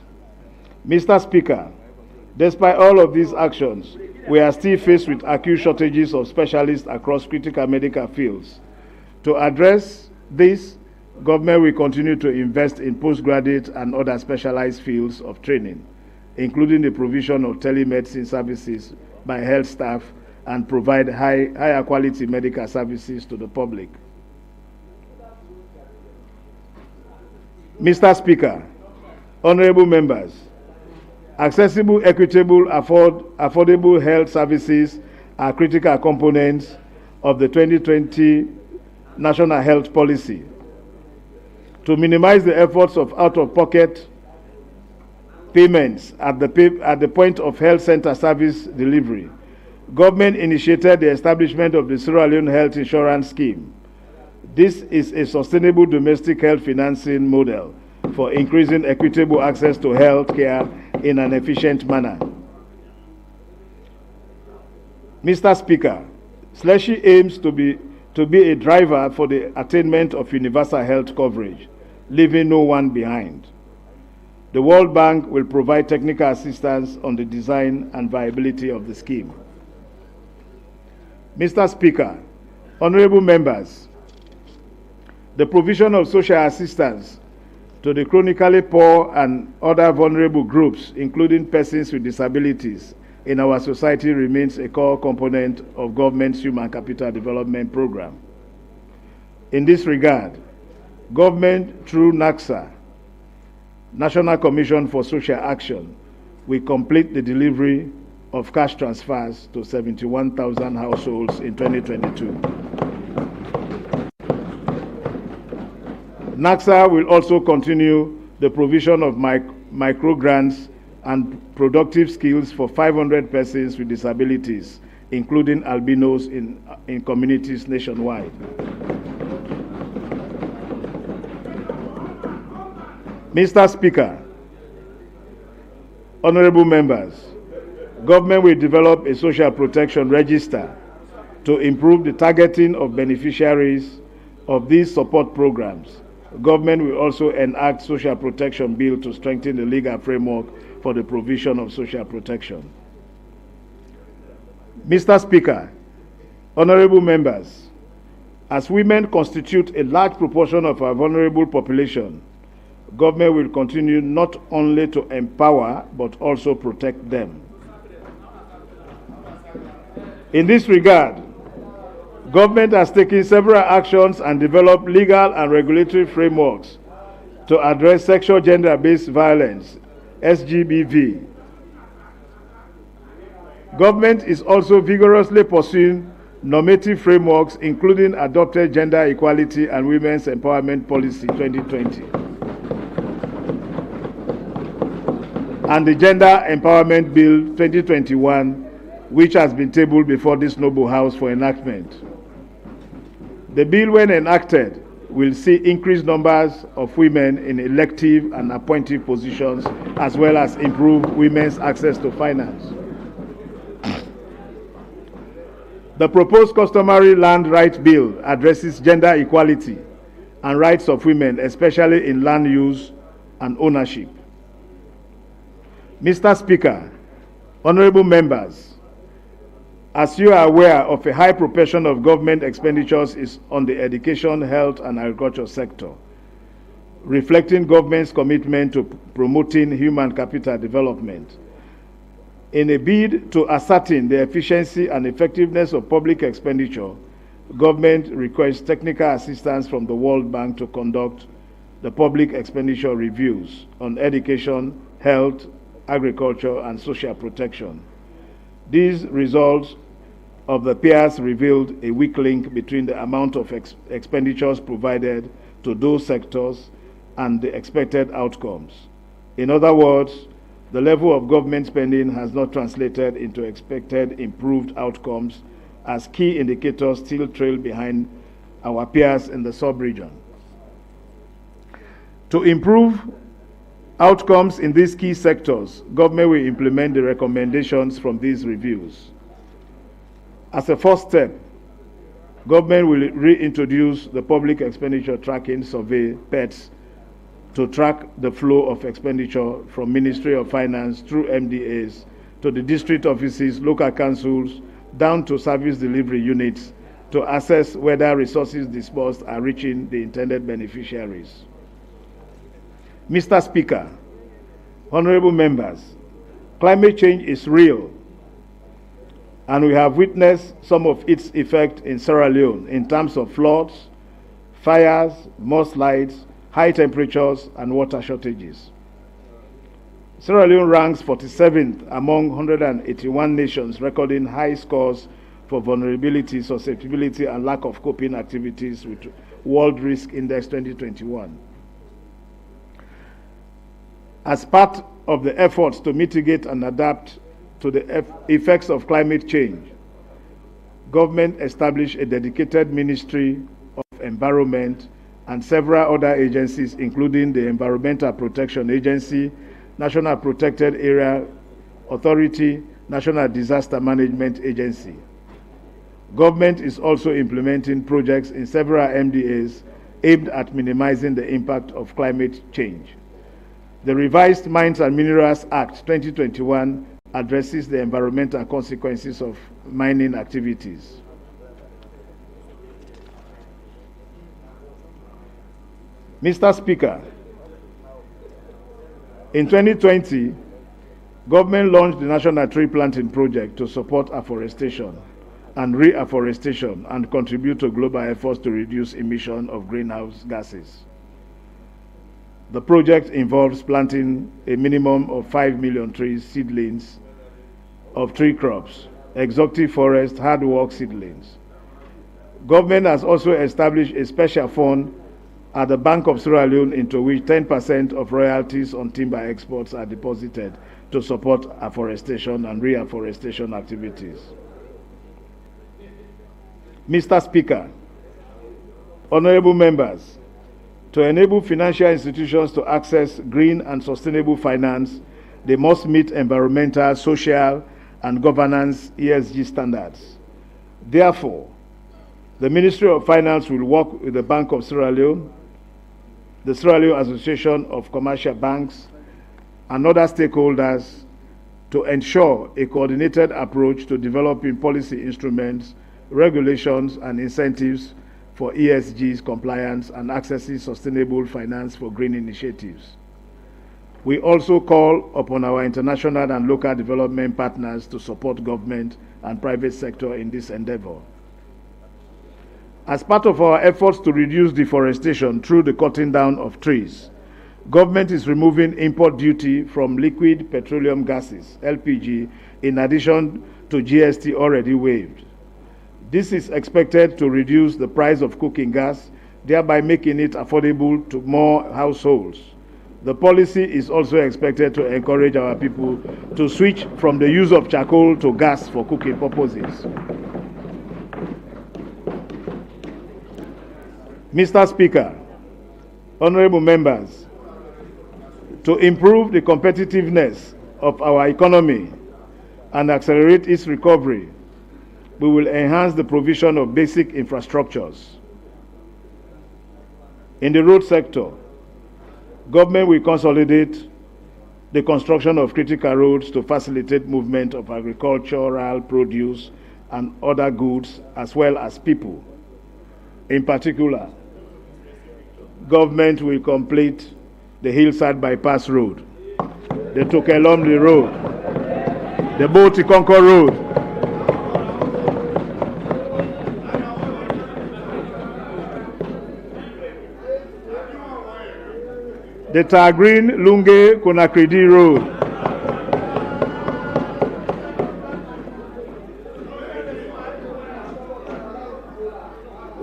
Speaker 1: Mr. Speaker, despite all of these actions, we are still faced with acute shortages of specialists across critical medical fields. To address this, government will continue to invest in postgraduate and other specialized fields of training, including the provision of telemedicine services by health staff, and provide higher quality medical services to the public. Mr. Speaker, honorable members, accessible, equitable, affordable health services are critical components of the 2020 National Health Policy. To minimize the efforts of out-of-pocket payments at the point of health center service delivery, government initiated the establishment of the Sierra Leone Health Insurance Scheme. This is a sustainable domestic health financing model for increasing equitable access to health care in an efficient manner. Mr. Speaker, SLESHI aims to be a driver for the attainment of universal health coverage, leaving no one behind. The World Bank will provide technical assistance on the design and viability of the scheme. Mr. Speaker, honorable members, the provision of social assistance to the chronically poor and other vulnerable groups, including persons with disabilities, in our society remains a core component of government's human capital development program. In this regard, government through NACSA, National Commission for Social Action, will complete the delivery of cash transfers to 71,000 households in 2022. NACSA will also continue the provision of micro grants and productive skills for 500 persons with disabilities, including albinos in communities nationwide. Mr. Speaker, honorable members, government will develop a social protection register to improve the targeting of beneficiaries of these support programs. Government will also enact social protection bill to strengthen the legal framework for the provision of social protection. Mr. Speaker, honorable members, as women constitute a large proportion of our vulnerable population, government will continue not only to empower but also protect them. In this regard, government has taken several actions and developed legal and regulatory frameworks to address sexual gender-based violence, SGBV. Government is also vigorously pursuing normative frameworks, including adopted Gender Equality and Women's Empowerment Policy 2020 and the Gender Empowerment Bill 2021, which has been tabled before this noble House for enactment. The bill, when enacted, will see increased numbers of women in elective and appointive positions, as well as improve women's access to finance. The proposed Customary Land Rights Bill addresses gender equality and rights of women, especially in land use and ownership. Mr. Speaker, honorable members, as you are aware of, a high proportion of government expenditures is on the education, health, and agriculture sector, reflecting government's commitment to promoting human capital development. In a bid to ascertain the efficiency and effectiveness of public expenditure, government requests technical assistance from the World Bank to conduct the public expenditure reviews on education, health, agriculture, and social protection. These results of the peers revealed a weak link between the amount of expenditures provided to those sectors and the expected outcomes. In other words, the level of government spending has not translated into expected improved outcomes, as key indicators still trail behind our peers in the sub-region. To improve outcomes in these key sectors, government will implement the recommendations from these reviews. As a first step, government will reintroduce the Public Expenditure Tracking Survey, PETS, to track the flow of expenditure from Ministry of Finance through MDAs to the district offices, local councils, down to service delivery units to assess whether resources disbursed are reaching the intended beneficiaries. Mr. Speaker, honorable members, climate change is real, and we have witnessed some of its effect in Sierra Leone in terms of floods, fires, mudslides, high temperatures, and water shortages. Sierra Leone ranks 47th among 181 nations, recording high scores for vulnerability, susceptibility, and lack of coping activities with World Risk Index 2021. As part of the efforts to mitigate and adapt to the effects of climate change, government established a dedicated Ministry of Environment and several other agencies, including the Environmental Protection Agency, National Protected Area Authority, National Disaster Management Agency. Government is also implementing projects in several MDAs aimed at minimizing the impact of climate change. The revised Mines and Minerals Act 2021 addresses the environmental consequences of mining activities. Mr. Speaker, in 2020, government launched the National Tree Planting Project to support afforestation and reforestation and contribute to global efforts to reduce emission of greenhouse gases. The project involves planting a minimum of 5 million trees, seedlings of tree crops, exotic forest, hardwork seedlings. Government has also established a special fund at the Bank of Sierra Leone, into which 10% of royalties on timber exports are deposited to support afforestation and reforestation activities. Mr. Speaker, honorable members, to enable financial institutions to access green and sustainable finance, they must meet environmental, social, and governance ESG standards. Therefore, the Ministry of Finance will work with the Bank of Sierra Leone, the Sierra Leone Association of Commercial Banks, and other stakeholders to ensure a coordinated approach to developing policy instruments, regulations, and incentives for ESG's compliance and accessing sustainable finance for green initiatives. We also call upon our international and local development partners to support government and private sector in this endeavor. As part of our efforts to reduce deforestation through the cutting down of trees, government is removing import duty from liquid petroleum gases, LPG, in addition to GST already waived. This is expected to reduce the price of cooking gas, thereby making it affordable to more households. The policy is also expected to encourage our people to switch from the use of charcoal to gas for cooking purposes. Mr. Speaker, honorable members, to improve the competitiveness of our economy and accelerate its recovery, we will enhance the provision of basic infrastructures. In the road sector, government will consolidate the construction of critical roads to facilitate movement of agricultural produce and other goods as well as people. In particular, government will complete the Hillside Bypass Road, the Tokelomli Road, the Boti-Concord Road, the Tagrin-Lunge-Konakridi Road,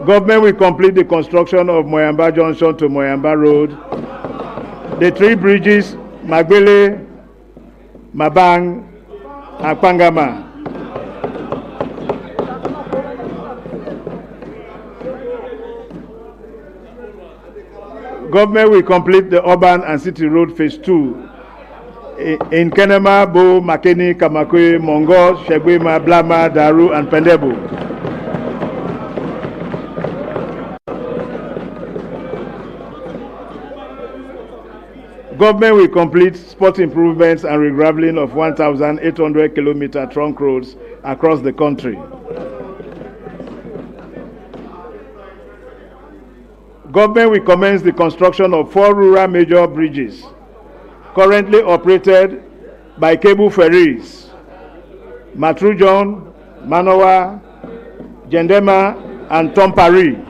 Speaker 1: government will complete the construction of Moyamba Junction to Moyamba Road, the three bridges, Magbele, Mabang, and Pangama. Government will complete the urban and city road phase 2 in Kenema, Bo, Makeni, Kamakwe, Mongo, Shegwema, Blama, Daru, and Pendebo. Government will complete spot improvements and regraveling of 1,800 kilometer trunk roads across the country. Government will commence the construction of 4 rural major bridges currently operated by cable ferries: Matrujon, Manowa, Jendema, and Tompari.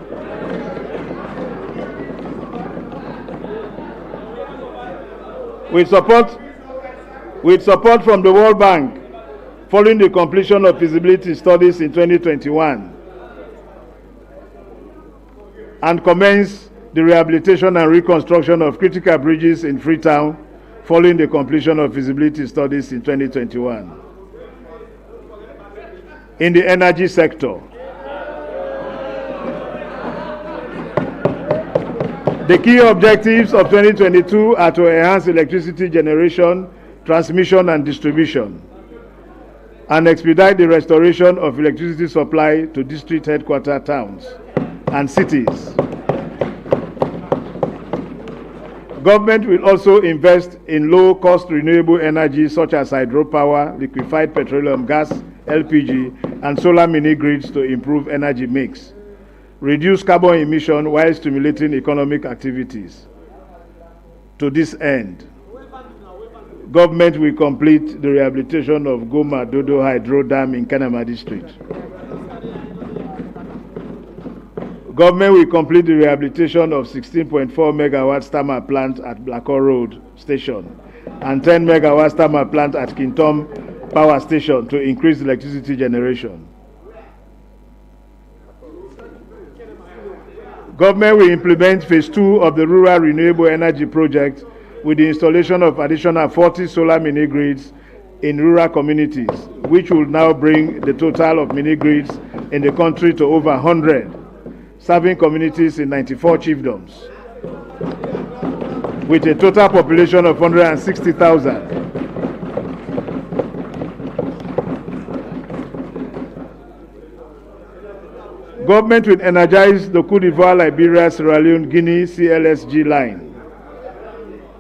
Speaker 1: With support from the World Bank, following the completion of feasibility studies in 2021, and commence the rehabilitation and reconstruction of critical bridges in Freetown following the completion of feasibility studies in 2021. In the energy sector, the key objectives of 2022 are to enhance electricity generation, transmission, and distribution, and expedite the restoration of electricity supply to district headquarter towns and cities. Government will also invest in low-cost renewable energy such as hydropower, liquefied petroleum gas, LPG, and solar mini-grids to improve energy mix, reduce carbon emission while stimulating economic activities. To this end, government will complete the rehabilitation of Goma Dodo Hydro Dam in Kanama District. Government will complete the rehabilitation of 16.4 megawatt thermal plant at Blacko Road Station and 10 megawatt thermal plant at Kintom Power Station to increase electricity generation. Government will implement phase 2 of the rural renewable energy project with the installation of additional 40 solar mini-grids in rural communities, which will now bring the total of mini-grids in the country to over 100, serving communities in 94 chiefdoms, with a total population of 160,000. Government will energize the Côte d'Ivoire, Liberia, Sierra Leone, Guinea CLSG line,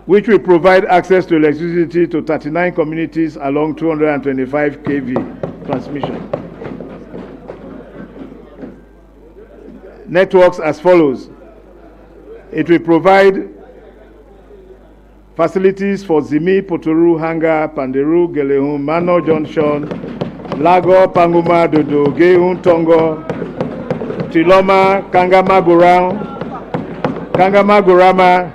Speaker 1: which will provide access to electricity to 39 communities along 225 kV transmission. Networks as follows. It will provide facilities for Zimi, Potoru, Hanga, Panderu, Gelehun, Mano Junction, Lago, Panguma, Dodo, Geun, Tongo, Tiloma, Kangama Gorama,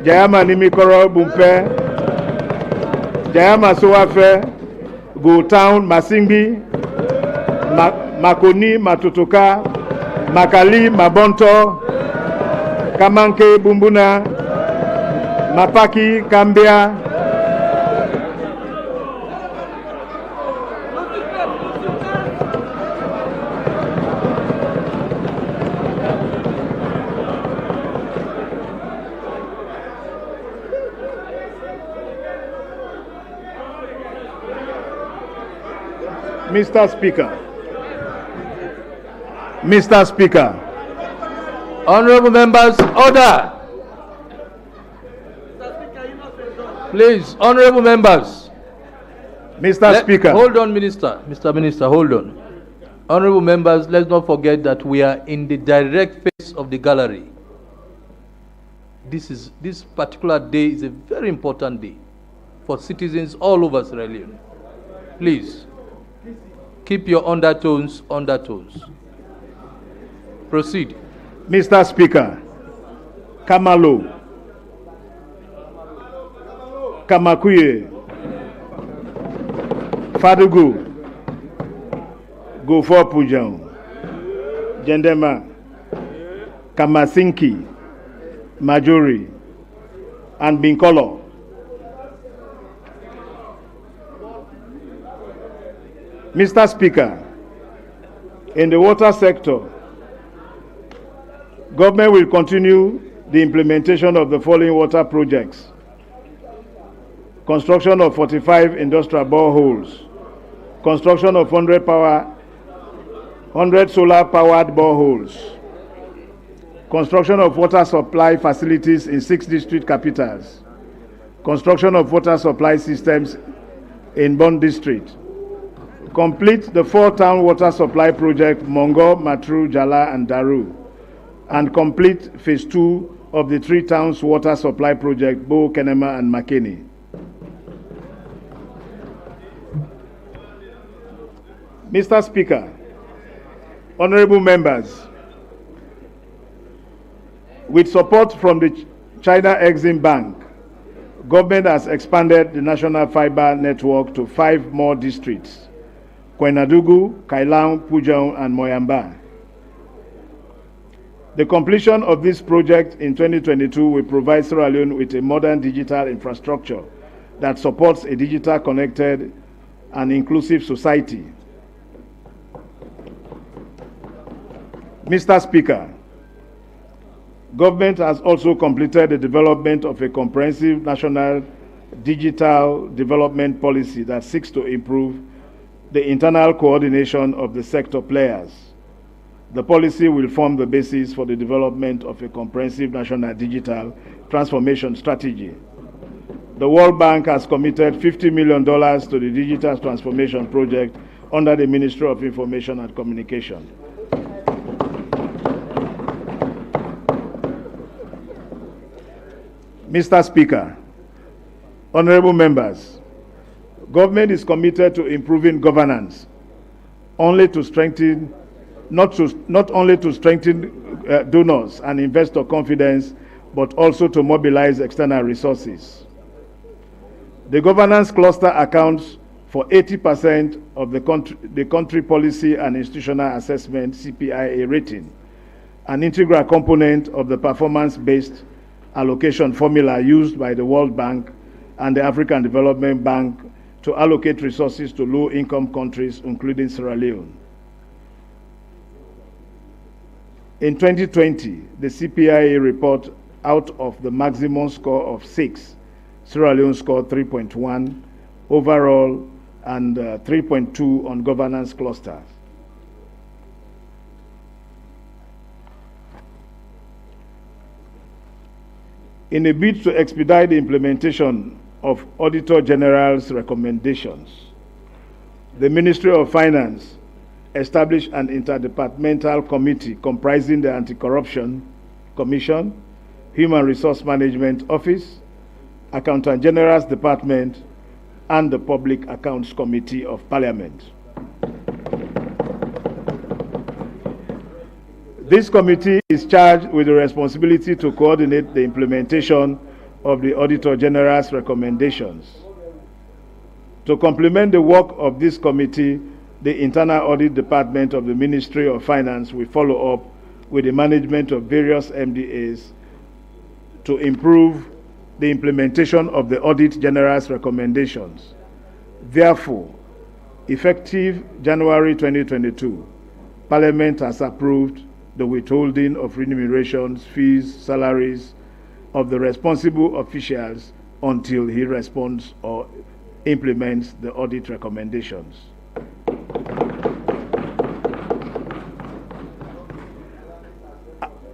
Speaker 1: Jayama Nimikoro, Bumpe, Jayama Soafe, Go Town, Masingbi, Makoni, Matutuka, Makali, Mabonto, Kamanke, Bumbuna, Mapaki, Kambia, Mr. Speaker, Mr. Speaker.
Speaker 2: Honorable members, order. Please, honorable members.
Speaker 1: Mr. Speaker.
Speaker 2: Hold on, Minister. Mr. Minister, hold on. Honorable members, let's not forget that we are in the direct face of the gallery. This particular day is a very important day for citizens all over Sierra Leone. Please, keep your undertones. Proceed.
Speaker 1: Mr. Speaker, Kamalo, Kamakuye, Fadugu, Gofor Pujang, Jendema, Kamasinki, Majori, and Binkolo. Mr. Speaker, in the water sector, government will continue the implementation of the following water projects: construction of 45 industrial boreholes, construction of 100 solar-powered boreholes, construction of water supply facilities in 6 district capitals, construction of water supply systems in Bond District, complete the 4-town water supply project Mongo, Matru, Jala, and Daru, and complete phase 2 of the 3 towns water supply project Bo, Kenema, and Makeni. Mr. Speaker, honorable members, with support from the China Exim Bank, government has expanded the national fiber network to 5 more districts: Kwenadugu, Kailang, Pujang, and Moyamba. The completion of this project in 2022 will provide Sierra Leone with a modern digital infrastructure that supports a digital connected and inclusive society. Mr. Speaker, government has also completed the development of a comprehensive national digital development policy that seeks to improve the internal coordination of the sector players. The policy will form the basis for the development of a comprehensive national digital transformation strategy. The World Bank has committed $50 million to the digital transformation project under the Ministry of Information and Communication. Mr. Speaker, honorable members, government is committed to improving governance, not only to strengthen donors and investor confidence, but also to mobilize external resources. The governance cluster accounts for 80% of the country policy and institutional assessment (CPIA) rating, an integral component of the performance-based allocation formula used by the World Bank and the African Development Bank to allocate resources to low-income countries, including Sierra Leone. In 2020, the CPIA report, out of the maximum score of 6, Sierra Leone scored 3.1 overall and 3.2 on governance clusters. In a bid to expedite the implementation of Auditor General's recommendations, the Ministry of Finance established an interdepartmental committee comprising the Anti-Corruption Commission, Human Resource Management Office, Accountant General's Department, and the Public Accounts Committee of Parliament. This committee is charged with the responsibility to coordinate the implementation of the Auditor General's recommendations. To complement the work of this committee, the Internal Audit Department of the Ministry of Finance will follow up with the management of various MDAs to improve the implementation of the Audit General's recommendations. Therefore, effective January 2022, Parliament has approved the withholding of remunerations, fees, salaries of the responsible officials until he responds or implements the audit recommendations.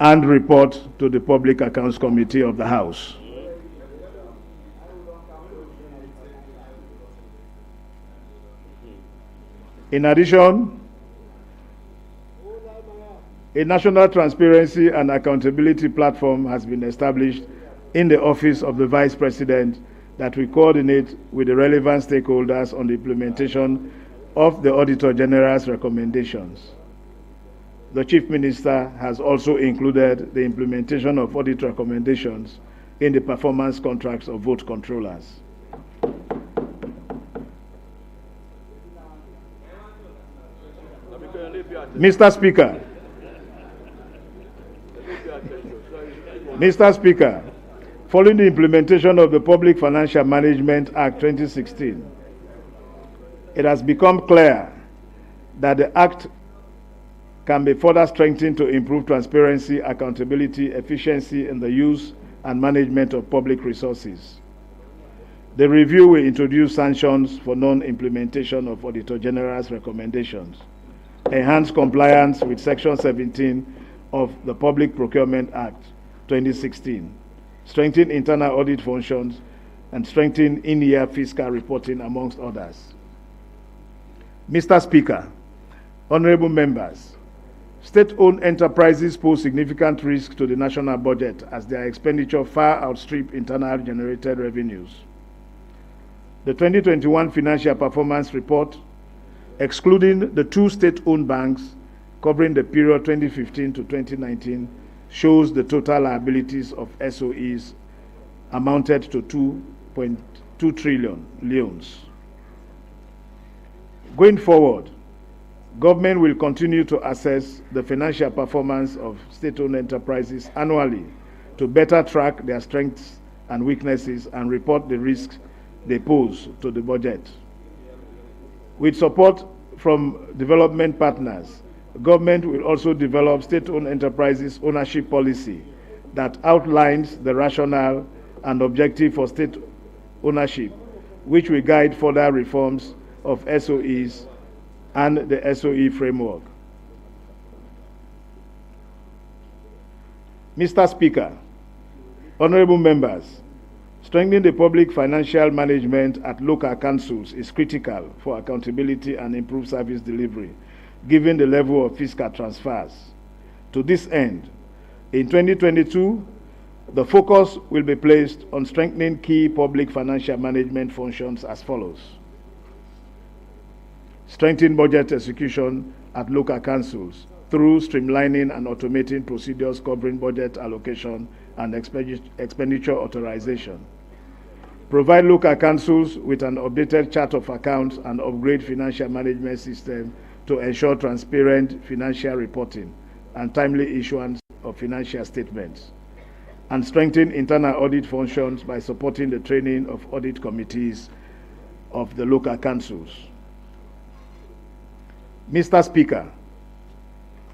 Speaker 1: and report to the Public Accounts Committee of the House. In addition, a national transparency and accountability platform has been established in the Office of the Vice President that will coordinate with the relevant stakeholders on the implementation of the Auditor General's recommendations. The Chief Minister has also included the implementation of audit recommendations in the performance contracts of vote controllers. Mr. Speaker, following the implementation of the Public Financial Management Act 2016, it has become clear that the Act can be further strengthened to improve transparency, accountability, efficiency in the use and management of public resources. The review will introduce sanctions for non-implementation of Auditor General's recommendations, enhance compliance with Section 17 of the Public Procurement Act 2016, strengthen internal audit functions, and strengthen in-year fiscal reporting, amongst others. Mr. Speaker, honorable members, state-owned enterprises pose significant risk to the national budget as their expenditure far outstrip internal generated revenues. The 2021 Financial Performance Report, excluding the two state-owned banks covering the period 2015 to 2019, shows the total liabilities of SOEs amounted to 2.2 trillion leones. Going forward, government will continue to assess the financial performance of state-owned enterprises annually to better track their strengths and weaknesses and report the risks they pose to the budget. With support from development partners, government will also develop state-owned enterprises ownership policy that outlines the rationale and objective for state ownership, which will guide further reforms of SOEs and the SOE framework. Mr. Speaker, honorable members, strengthening the public financial management at local councils is critical for accountability and improved service delivery, given the level of fiscal transfers. To this end, in 2022, the focus will be placed on strengthening key public financial management functions as follows: strengthen budget execution at local councils through streamlining and automating procedures covering budget allocation and expenditure authorization. Provide local councils with an updated chart of accounts and upgrade financial management system to ensure transparent financial reporting and timely issuance of financial statements. And strengthen internal audit functions by supporting the training of audit committees of the local councils. Mr. Speaker,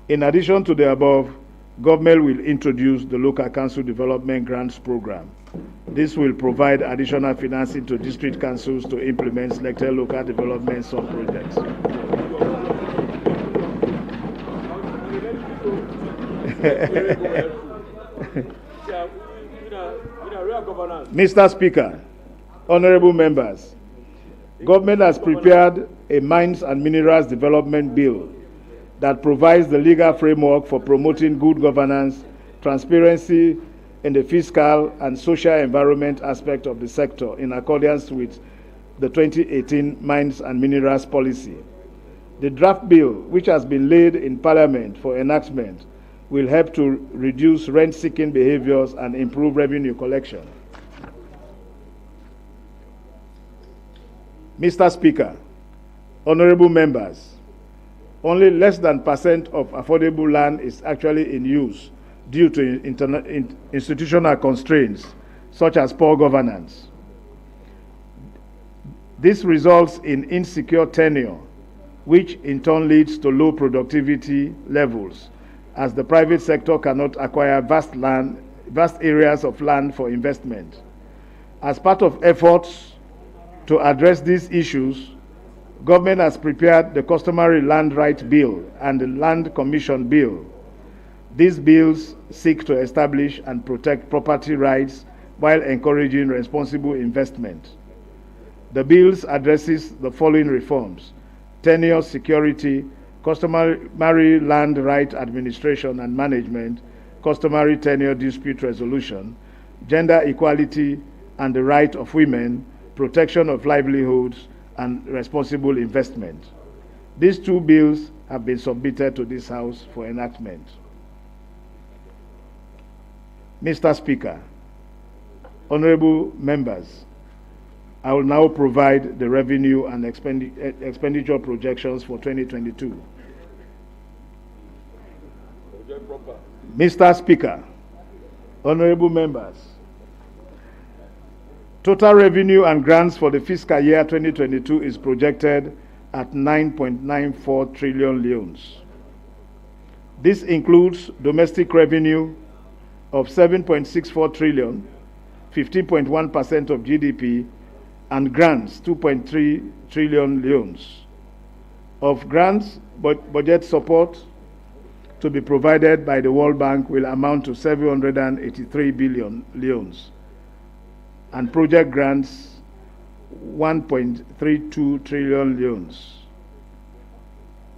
Speaker 1: in addition to the above, government will introduce the Local Council Development Grants Program. This will provide additional financing to district councils to implement selected local development sub-projects. Mr. Speaker, honorable members, government has prepared a Mines and Minerals Development Bill that provides the legal framework for promoting good governance, transparency in the fiscal and social environment aspect of the sector in accordance with the 2018 Mines and Minerals Policy. The draft bill, which has been laid in Parliament for enactment, will help to reduce rent-seeking behaviors and improve revenue collection. Mr. Speaker, honorable members, only less than % of affordable land is actually in use due to institutional constraints, such as poor governance. This results in insecure tenure, which in turn leads to low productivity levels, as the private sector cannot acquire vast areas of land for investment. As part of efforts to address these issues, government has prepared the Customary Land Right Bill and the Land Commission Bill. These bills seek to establish and protect property rights while encouraging responsible investment. The bills addresses the following reforms: tenure security, customary land right administration and management, customary tenure dispute resolution, gender equality and the right of women, protection of livelihoods, and responsible investment. These two bills have been submitted to this House for enactment. Mr. Speaker, honorable members, I will now provide the revenue and expenditure projections for 2022. Mr. Speaker, honorable members, total revenue and grants for the fiscal year 2022 is projected at 9.94 trillion leones. This includes domestic revenue of 7.64 trillion, 15.1% of GDP, and grants 2.3 trillion leones. Of grants, budget support to be provided by the World Bank will amount to 783 billion leones, and project grants 1.32 trillion leones.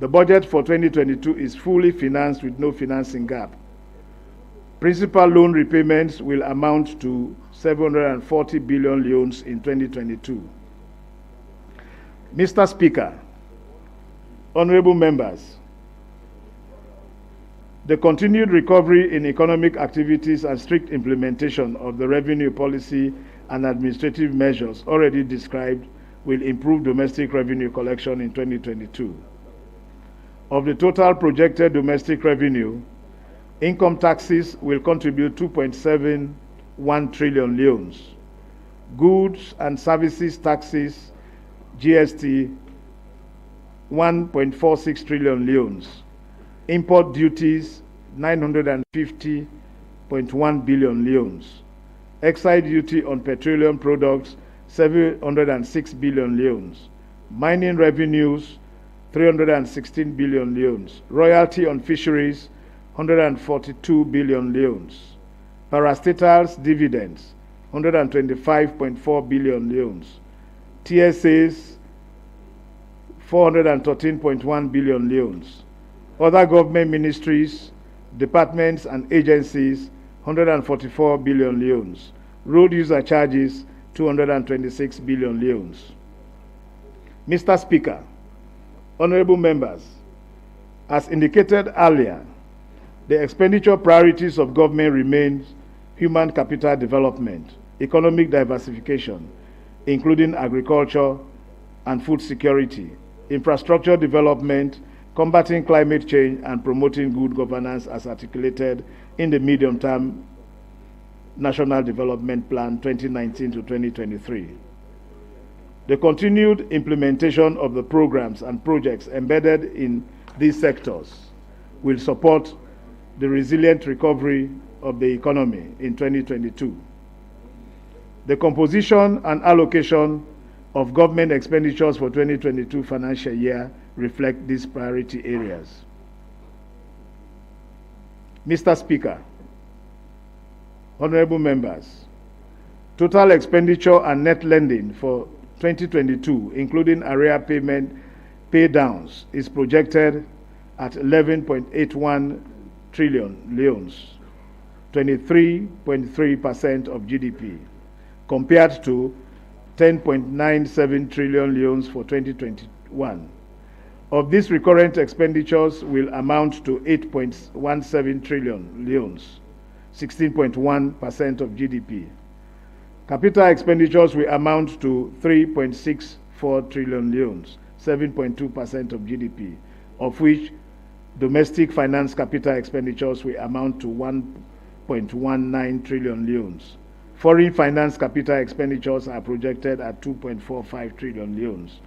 Speaker 1: The budget for 2022 is fully financed with no financing gap. Principal loan repayments will amount to 740 billion leones in 2022. Mr. Speaker, honorable members, the continued recovery in economic activities and strict implementation of the revenue policy and administrative measures already described will improve domestic revenue collection in 2022. Of the total projected domestic revenue, income taxes will contribute 2.71 trillion leones. Goods and services taxes, GST, 1.46 trillion leones. Import duties, 950.1 billion leones. Excise duty on petroleum products, 706 billion leones. Mining revenues, 316 billion leones. Royalty on fisheries, 142 billion leones. Parastatals dividends, 125.4 billion leones. TSAs, 413.1 billion leones. Other government ministries, departments, and agencies, 144 billion leones. Road user charges, 226 billion leones. Mr. Speaker, honorable members, as indicated earlier, the expenditure priorities of government remain human capital development, economic diversification, including agriculture and food security, infrastructure development, combating climate change, and promoting good governance as articulated in the medium-term National Development Plan 2019 to 2023. The continued implementation of the programs and projects embedded in these sectors will support the resilient recovery of the economy in 2022. The composition and allocation of government expenditures for 2022 financial year reflect these priority areas. Mr. Speaker, honorable members, total expenditure and net lending for 2022, including arrear payment paydowns, is projected at 11.81 trillion leones, 23.3% of GDP, compared to 10.97 trillion leones for 2021. Of these, recurrent expenditures will amount to 8.17 trillion leones, 16.1% of GDP. Capital expenditures will amount to 3.64 trillion leones, 7.2% of GDP, of which domestic finance capital expenditures will amount to 1.19 trillion leones. Foreign finance capital expenditures are projected at 2.45 trillion leones.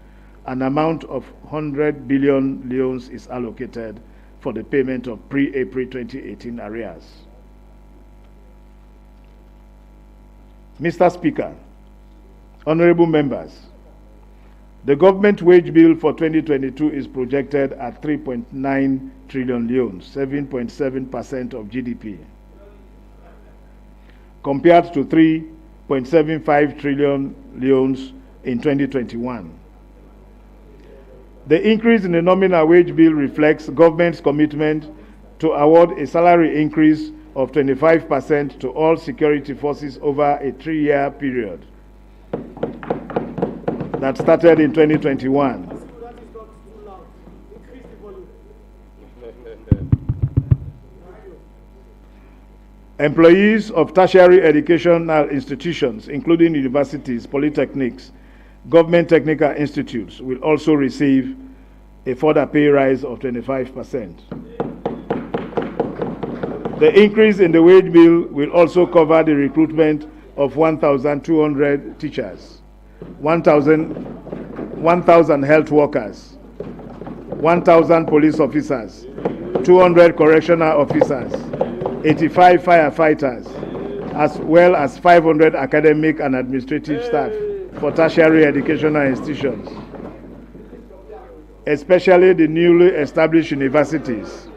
Speaker 1: An amount of 100 billion leones is allocated for the payment of pre-April 2018 arrears. Mr. Speaker, honorable members, The government wage bill for 2022 is projected at 3.9 trillion leones, 7.7% of GDP, compared to 3.75 trillion leones in 2021. The increase in the nominal wage bill reflects government's commitment to award a salary increase of 25% to all security forces over a 3-year period that started in 2021. Employees of tertiary educational institutions, including universities, polytechnics, government technical institutes, will also receive a further pay rise of 25%. The increase in the wage bill will also cover the recruitment of 1,200 teachers, 1,000 health workers, 1,000 police officers, 200 correctional officers, 85 firefighters, as well as 500 academic and administrative staff for tertiary educational institutions, especially the newly established universities.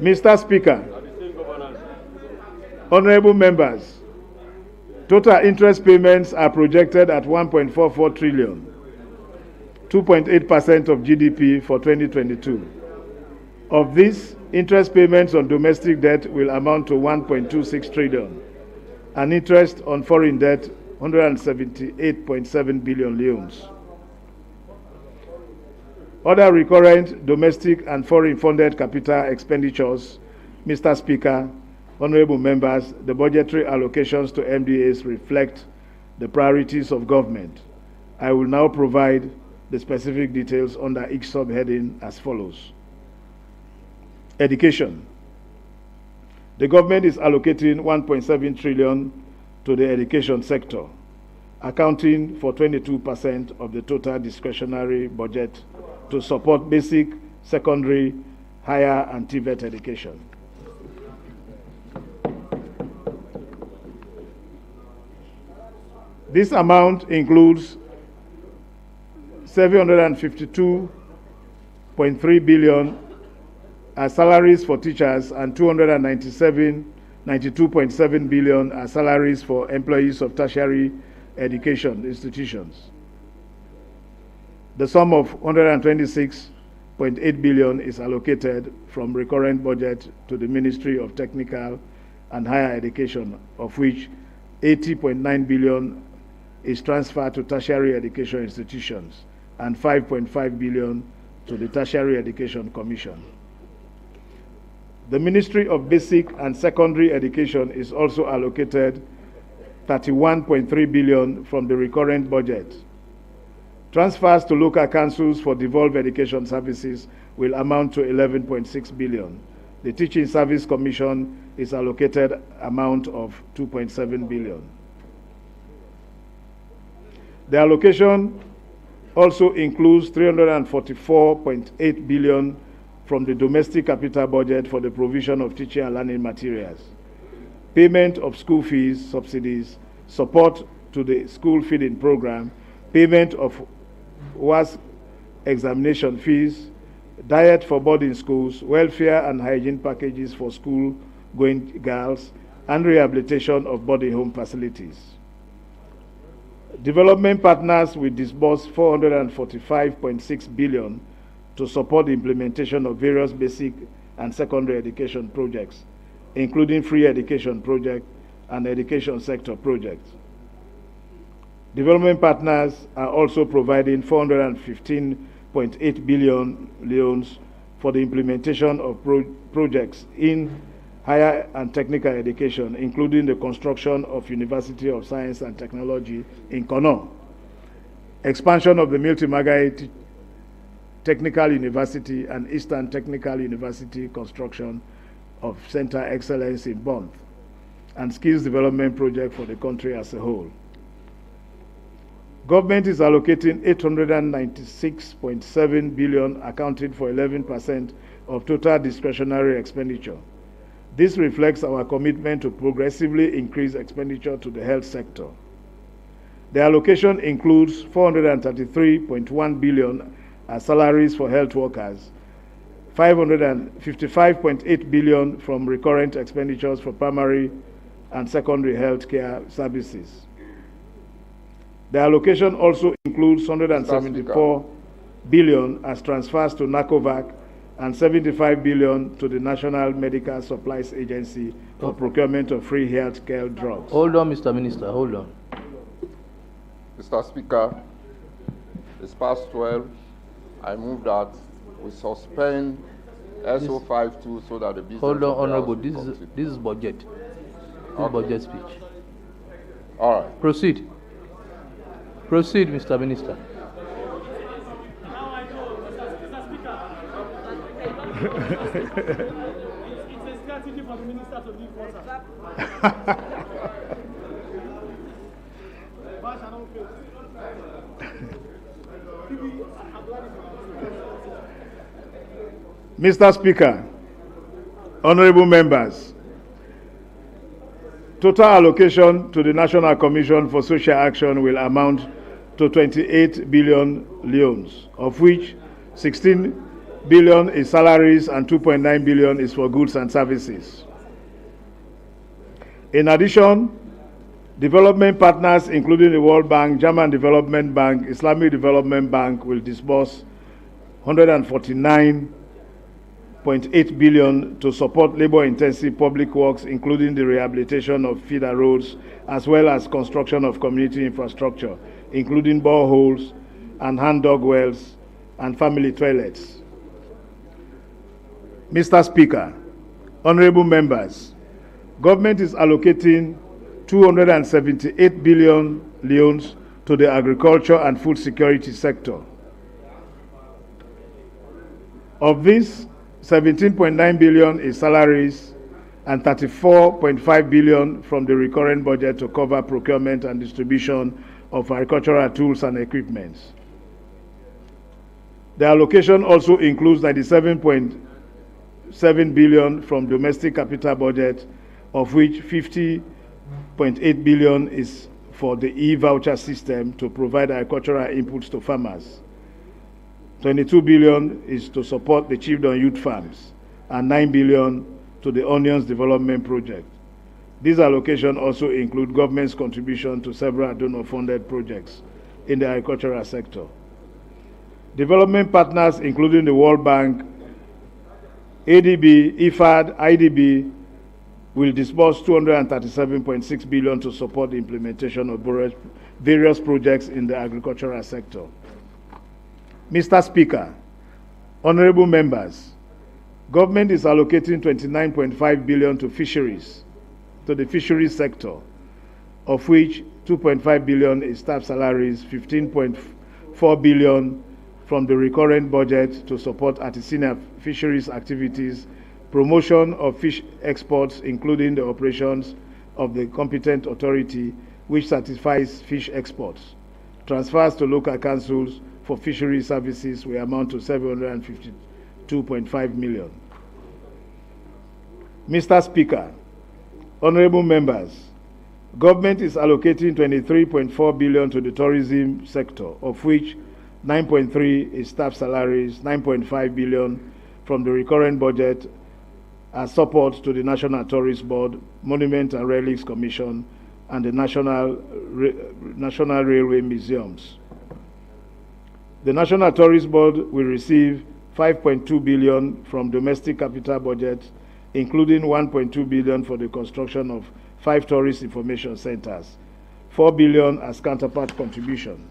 Speaker 1: Mr. Speaker, honorable members, total interest payments are projected at 1.44 trillion, 2.8% of GDP for 2022. Of this, interest payments on domestic debt will amount to 1.26 trillion, and interest on foreign debt 178.7 billion leones. Other recurrent domestic and foreign funded capital expenditures, Mr. Speaker, honorable members, the budgetary allocations to MDAs reflect the priorities of government. I will now provide the specific details under each subheading as follows. Education. The government is allocating 1.7 trillion to the education sector, accounting for 22% of the total discretionary budget to support basic, secondary, higher, and TVET education. This amount includes 752.3 billion as salaries for teachers and 92.7 billion as salaries for employees of tertiary education institutions. The sum of 126.8 billion is allocated from recurrent budget to the Ministry of Technical and Higher Education, of which 80.9 billion is transferred to tertiary education institutions and 5.5 billion to the Tertiary Education Commission. The Ministry of Basic and Secondary Education is also allocated 31.3 billion from the recurrent budget. Transfers to local councils for devolved education services will amount to 11.6 billion. The Teaching Service Commission is allocated amount of 2.7 billion. The allocation also includes 344.8 billion from the domestic capital budget for the provision of teaching and learning materials, payment of school fees, subsidies, support to the school feeding program, payment of WASC examination fees, diet for boarding schools, welfare and hygiene packages for school-going girls, and rehabilitation of boarding home facilities. Development partners will disburse 445.6 billion to support the implementation of various basic and secondary education projects, including free education project and education sector projects. Development partners are also providing 415.8 billion leones for the implementation of projects in higher and technical education, including the construction of University of Science and Technology in Kono, expansion of the Milton Margaret Technical University and Eastern Technical University construction of Center Excellence in Bond, and skills development project for the country as a whole. Government is allocating 896.7 billion, accounting for 11% of total discretionary expenditure. This reflects our commitment to progressively increase expenditure to the health sector. The allocation includes 433.1 billion as salaries for health workers, 555.8 billion from recurrent expenditures for primary and secondary health care services. The allocation also includes 174 billion as transfers to NACOVAC and 75 billion to the National Medical Supplies Agency for procurement of free health care drugs.
Speaker 2: Hold on, Mr. Minister, hold on.
Speaker 3: Mr. Speaker, it's past 12. I move that we suspend SO52 so that the business.
Speaker 2: Hold on,
Speaker 3: of the
Speaker 2: Honorable.
Speaker 3: House
Speaker 2: This
Speaker 3: will
Speaker 2: is
Speaker 3: continue.
Speaker 2: budget. This is budget speech.
Speaker 3: All right.
Speaker 2: Proceed. Proceed, Mr. Minister.
Speaker 4: It's a strategy for the minister to leave water.
Speaker 1: Mr. Speaker, honorable members, total allocation to the National Commission for Social Action will amount to 28 billion leones, of which 16 billion is salaries and 2.9 billion is for goods and services. In addition, development partners including the World Bank, German Development Bank, Islamic Development Bank will disburse 149.8 billion to support labor-intensive public works, including the rehabilitation of feeder roads, as well as construction of community infrastructure, including boreholes and hand-dug wells and family toilets. Mr. Speaker, honorable members, government is allocating 278 billion leones to the agriculture and food security sector. Of this, 17.9 billion is salaries and 34.5 billion from the recurrent budget to cover procurement and distribution of agricultural tools and equipment. The allocation also includes 97.7 billion from domestic capital budget, of which 50.8 billion is for the e-voucher system to provide agricultural inputs to farmers. 22 billion is to support the Chiefdom Youth Farms, and 9 billion to the Onions Development Project. These allocations also include government's contribution to several donor-funded projects in the agricultural sector. Development partners, including the World Bank, ADB, IFAD, IDB, will disburse 237.6 billion to support the implementation of various projects in the agricultural sector. Mr. Speaker, honorable members, government is allocating 29.5 billion to fisheries, to the fisheries sector, of which 2.5 billion is staff salaries, 15.4 billion from the recurrent budget to support artisanal fisheries activities, promotion of fish exports, including the operations of the competent authority which certifies fish exports. Transfers to local councils for fishery services will amount to 752.5 million. Mr. Speaker, honorable members, government is allocating 23.4 billion to the tourism sector, of which 9.3 is staff salaries, 9.5 billion from the recurrent budget as support to the National Tourist Board, Monument and Relics Commission, and the National Railway Museums. The National Tourist Board will receive 5.2 billion from domestic capital budget, including 1.2 billion for the construction of 5 tourist information centers, 4 billion as counterpart contribution.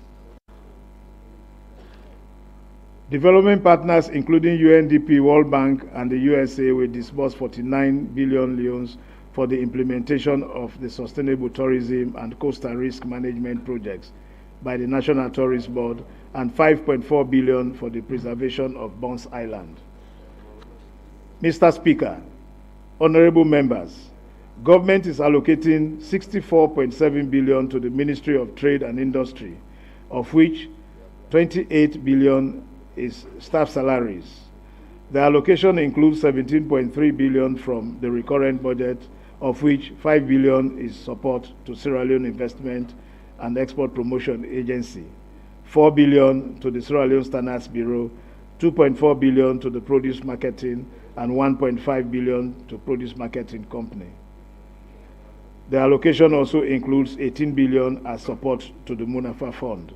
Speaker 1: Development partners, including UNDP, World Bank, and the USA, will disburse 49 billion leones for the implementation of the sustainable tourism and coastal risk management projects by the National Tourist Board, and 5.4 billion for the preservation of Bones Island. Mr. Speaker, honorable members, government is allocating 64.7 billion to the Ministry of Trade and Industry, of which 28 billion is staff salaries. The allocation includes 17.3 billion from the recurrent budget, of which 5 billion is support to Sierra Leone Investment and Export Promotion Agency, 4 billion to the Sierra Leone Standards Bureau, 2.4 billion to the Produce Marketing, and 1.5 billion to Produce Marketing Company. The allocation also includes 18 billion as support to the Munafa Fund.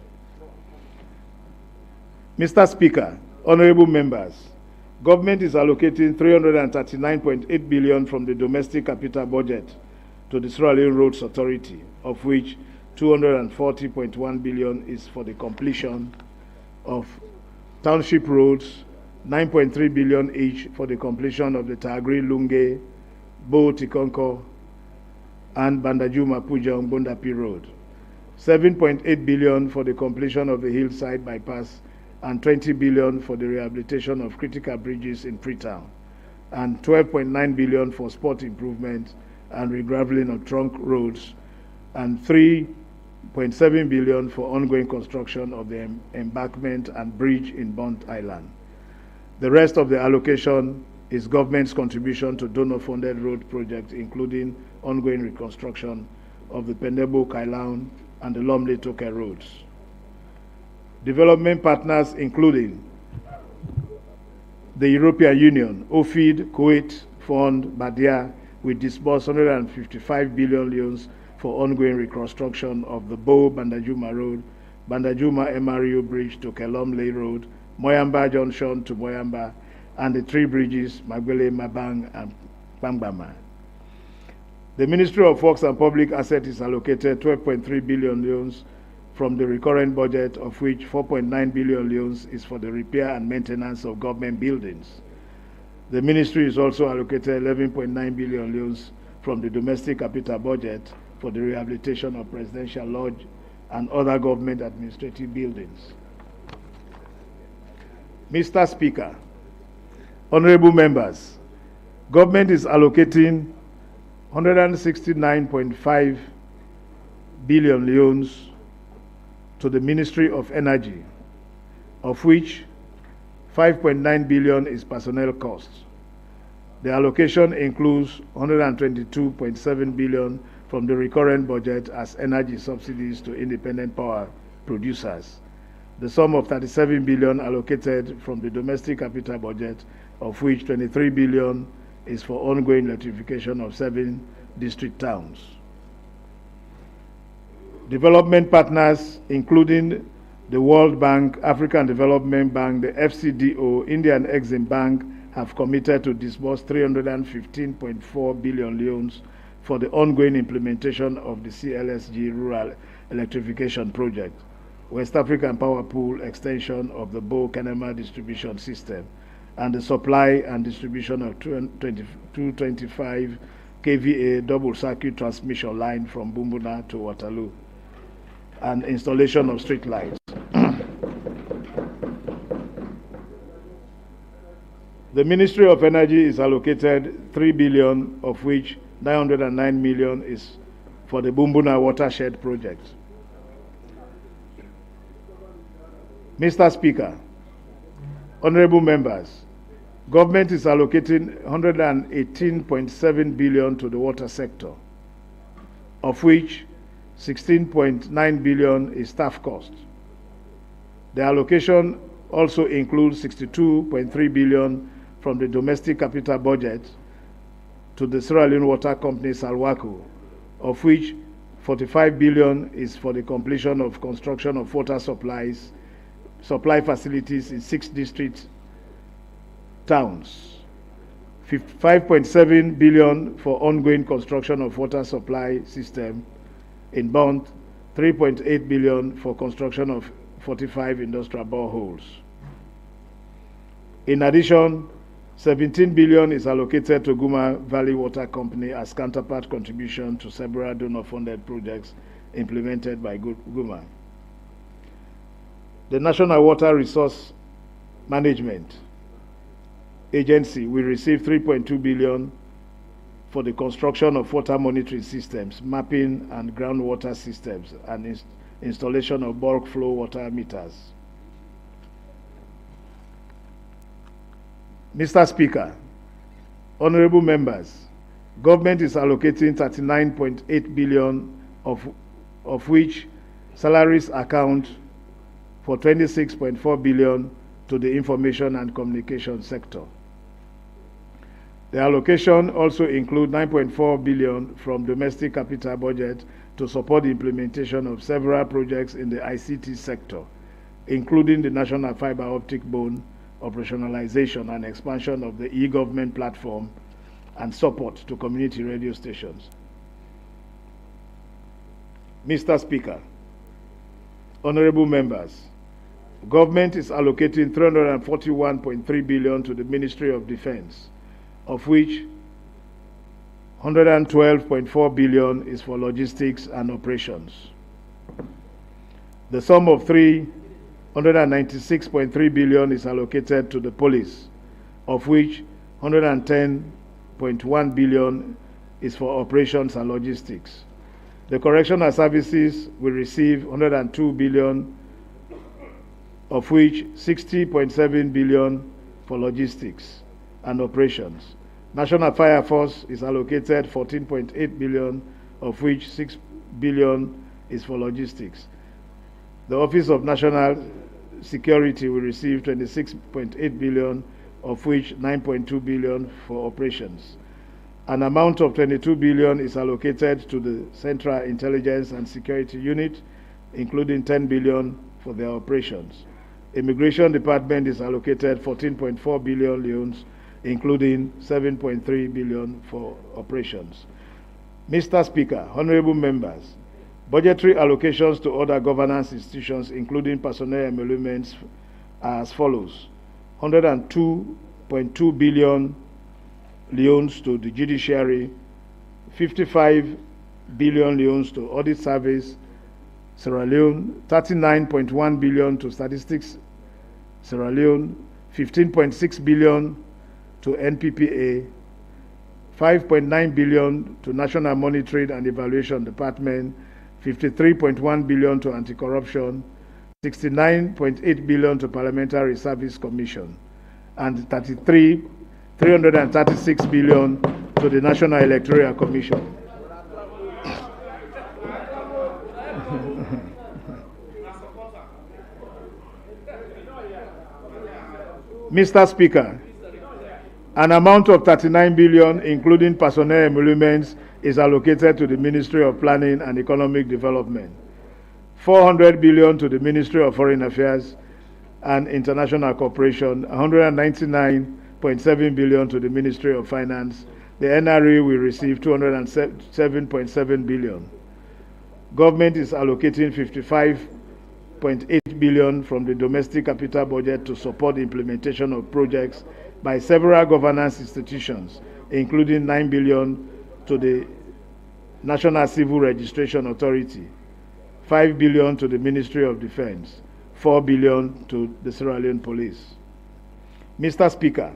Speaker 1: Mr. Speaker, honorable members, government is allocating 339.8 billion from the domestic capital budget to the Sierra Leone Roads Authority, of which 240.1 billion is for the completion of township roads, 9.3 billion each for the completion of the Tagri Lunge, Bo Tikonko, and Bandajuma Pujang Bondapi Road, 7.8 billion for the completion of the Hillside Bypass, and 20 billion for the rehabilitation of critical bridges in Freetown, and 12.9 billion for sport improvement and regraveling of trunk roads, and 3.7 billion for ongoing construction of the embankment and bridge in Bont Island. The rest of the allocation is government's contribution to donor-funded road projects, including ongoing reconstruction of the Pendebo Kailaun and the Lomle Toke roads. Development partners including the European Union, OFID, Kuwait Fund, Badia, will disburse 155 billion loans for ongoing reconstruction of the Bo Bandajuma Road, Bandajuma MRU Bridge to Kelomle Road, Moyamba Junction to Moyamba, and the three bridges, Magbele, Mabang, and Pangbama. The Ministry of Works and Public Assets is allocated 12.3 billion loans from the recurrent budget, of which 4.9 billion loans is for the repair and maintenance of government buildings. The ministry is also allocated 11.9 billion loans from the domestic capital budget for the rehabilitation of Presidential Lodge and other government administrative buildings. Mr. Speaker, honorable members, government is allocating 169.5 billion loans to the Ministry of Energy, of which 5.9 billion is personnel costs. The allocation includes 122.7 billion from the recurrent budget as energy subsidies to independent power producers. The sum of 37 billion allocated from the domestic capital budget, of which 23 billion is for ongoing electrification of 7 district towns. Development partners, including the World Bank, African Development Bank, the FCDO, Indian Exim Bank, have committed to disburse 315.4 billion loans for the ongoing implementation of the CLSG Rural Electrification Project, West African Power Pool extension of the Bo Kanema distribution system, and the supply and distribution of 225 kVA double circuit transmission line from Bumbuna to Waterloo, and installation of street lights. The Ministry of Energy is allocated 3 billion, of which 909 million is for the Bumbuna watershed project. Mr. Speaker, honorable members, government is allocating 118.7 billion to the water sector, of which 16.9 billion is staff cost. The allocation also includes 62.3 billion from the domestic capital budget to the Sierra Leone Water Company Salwaku, of which 45 billion is for the completion of construction of water supply facilities in 6 district towns, 5.7 billion for ongoing construction of water supply system in Bont, 3.8 billion for construction of 45 industrial boreholes. In addition, 17 billion is allocated to Guma Valley Water Company as counterpart contribution to several donor-funded projects implemented by Guma. The National Water Resource Management Agency will receive 3.2 billion for the construction of water monitoring systems, mapping and groundwater systems, and installation of bulk flow water meters. Mr. Speaker, honorable members, government is allocating 39.8 billion of which salaries account for 26.4 billion to the information and communication sector. The allocation also includes 9.4 billion from domestic capital budget to support the implementation of several projects in the ICT sector, including the National Fiber Optic Bone operationalization and expansion of the e-government platform and support to community radio stations. Mr. Speaker, honorable members, government is allocating 341.3 billion to the Ministry of Defense, of which 112.4 billion is for logistics and operations. The sum of 396.3 billion is allocated to the police, of which 110.1 billion is for operations and logistics. The correctional services will receive 102 billion, of which 60.7 billion for logistics and operations. National Fire Force is allocated 14.8 billion, of which 6 billion is for logistics. The Office of National Security will receive 26.8 billion, of which 9.2 billion for operations. An amount of 22 billion is allocated to the Central Intelligence and Security Unit, including 10 billion for their operations. Immigration Department is allocated 14.4 billion leones, including 7.3 billion for operations. Mr. Speaker, honorable members, budgetary allocations to other governance institutions, including personnel emoluments, are as follows: 102.2 billion leones to the judiciary, 55 billion leones to audit service, Sierra Leone, 39.1 billion to statistics, Sierra Leone, 15.6 billion to NPPA, 5.9 billion to National Monitoring and Evaluation Department, 53.1 billion to Anti-Corruption, 69.8 billion to Parliamentary Service Commission, and 336 billion to the National Electoral Commission. Mr. Speaker, an amount of 39 billion, including personnel emoluments, is allocated to the Ministry of Planning and Economic Development, 400 billion to the Ministry of Foreign Affairs and International Cooperation, 199.7 billion to the Ministry of Finance. The NRA will receive 207.7 billion. Government is allocating 55.8 billion from the domestic capital budget to support the implementation of projects by several governance institutions, including 9 billion to the National Civil Registration Authority, 5 billion to the Ministry of Defense, 4 billion to the Sierra Leone Police. Mr. Speaker,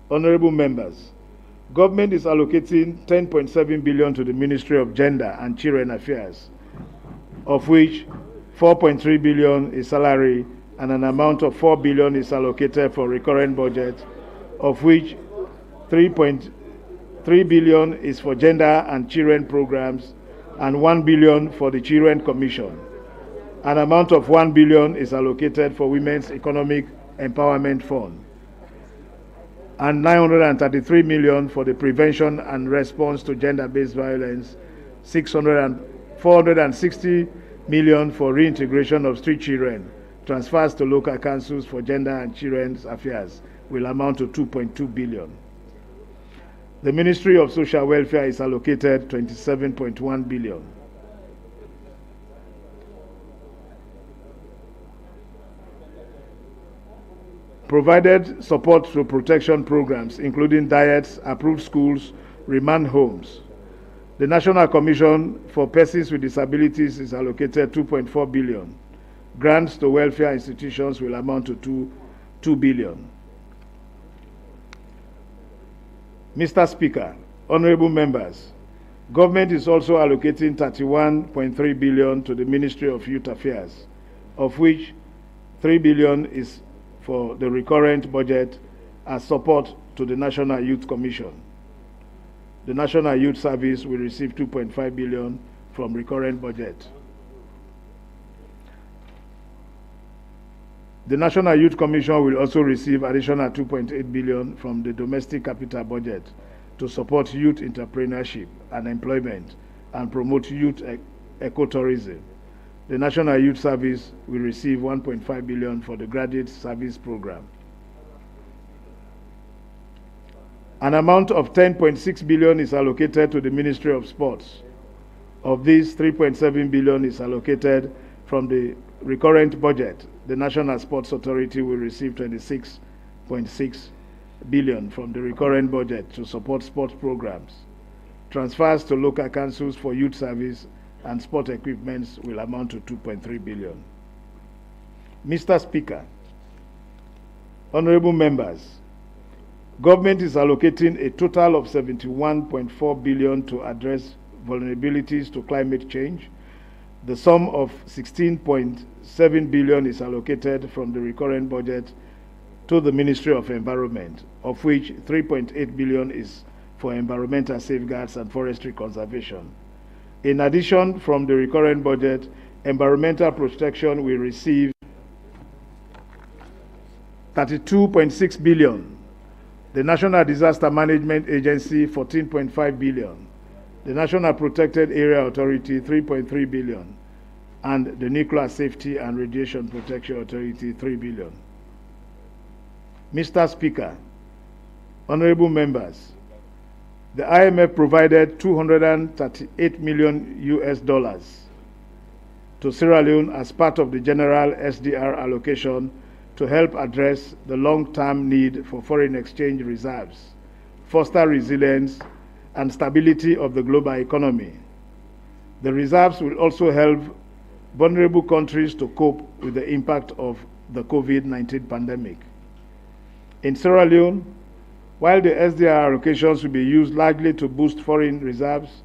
Speaker 1: honorable members, government is allocating 10.7 billion to the Ministry of Gender and Children Affairs, of which 4.3 billion is salary and an amount of 4 billion is allocated for recurrent budget, of which 3.3 billion is for gender and children programs and 1 billion for the Children Commission. An amount of 1 billion is allocated for Women's Economic Empowerment Fund and 933 million for the prevention and response to gender-based violence, 460 million for reintegration of street children. Transfers to local councils for gender and children's affairs will amount to 2.2 billion. The Ministry of Social Welfare is allocated 27.1 billion. Provided support to protection programs, including diets, approved schools, remand homes. The National Commission for Persons with Disabilities is allocated 2.4 billion. Grants to welfare institutions will amount to 2 billion. Mr. Speaker, honorable members, government is also allocating 31.3 billion to the Ministry of Youth Affairs, of which 3 billion is for the recurrent budget as support to the National Youth Commission. The National Youth Service will receive 2.5 billion from recurrent budget. The National Youth Commission will also receive additional 2.8 billion from the domestic capital budget to support youth entrepreneurship and employment and promote youth ecotourism. The National Youth Service will receive 1.5 billion for the graduate service program. An amount of 10.6 billion is allocated to the Ministry of Sports. Of this, 3.7 billion is allocated from the recurrent budget. The National Sports Authority will receive 26.6 billion from the recurrent budget to support sports programs. Transfers to local councils for youth service and sport equipments will amount to 2.3 billion. Mr. Speaker, honorable members, government is allocating a total of 71.4 billion to address vulnerabilities to climate change. The sum of 16.7 billion is allocated from the recurrent budget to the Ministry of Environment, of which 3.8 billion is for environmental safeguards and forestry conservation. In addition, from the recurrent budget, environmental protection will receive 32.6 billion. The National Disaster Management Agency, 14.5 billion. The National Protected Area Authority, 3.3 billion. And the Nuclear Safety and Radiation Protection Authority, 3 billion. Mr. Speaker, honorable members, the IMF provided 238 million US dollars to Sierra Leone as part of the general SDR allocation to help address the long-term need for foreign exchange reserves, foster resilience and stability of the global economy. The reserves will also help vulnerable countries to cope with the impact of the COVID-19 pandemic. In Sierra Leone, while the SDR allocations will be used largely to boost foreign reserves,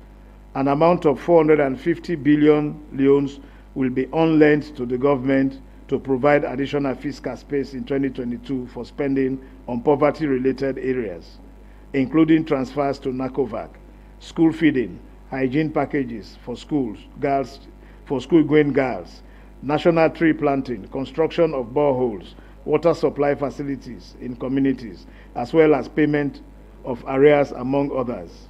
Speaker 1: an amount of 450 billion leones will be on-lent to the government to provide additional fiscal space in 2022 for spending on poverty-related areas, including transfers to NACOVAC, school feeding, hygiene packages for schools, for school-going girls, national tree planting, construction of boreholes, water supply facilities in communities, as well as payment of arrears, among others.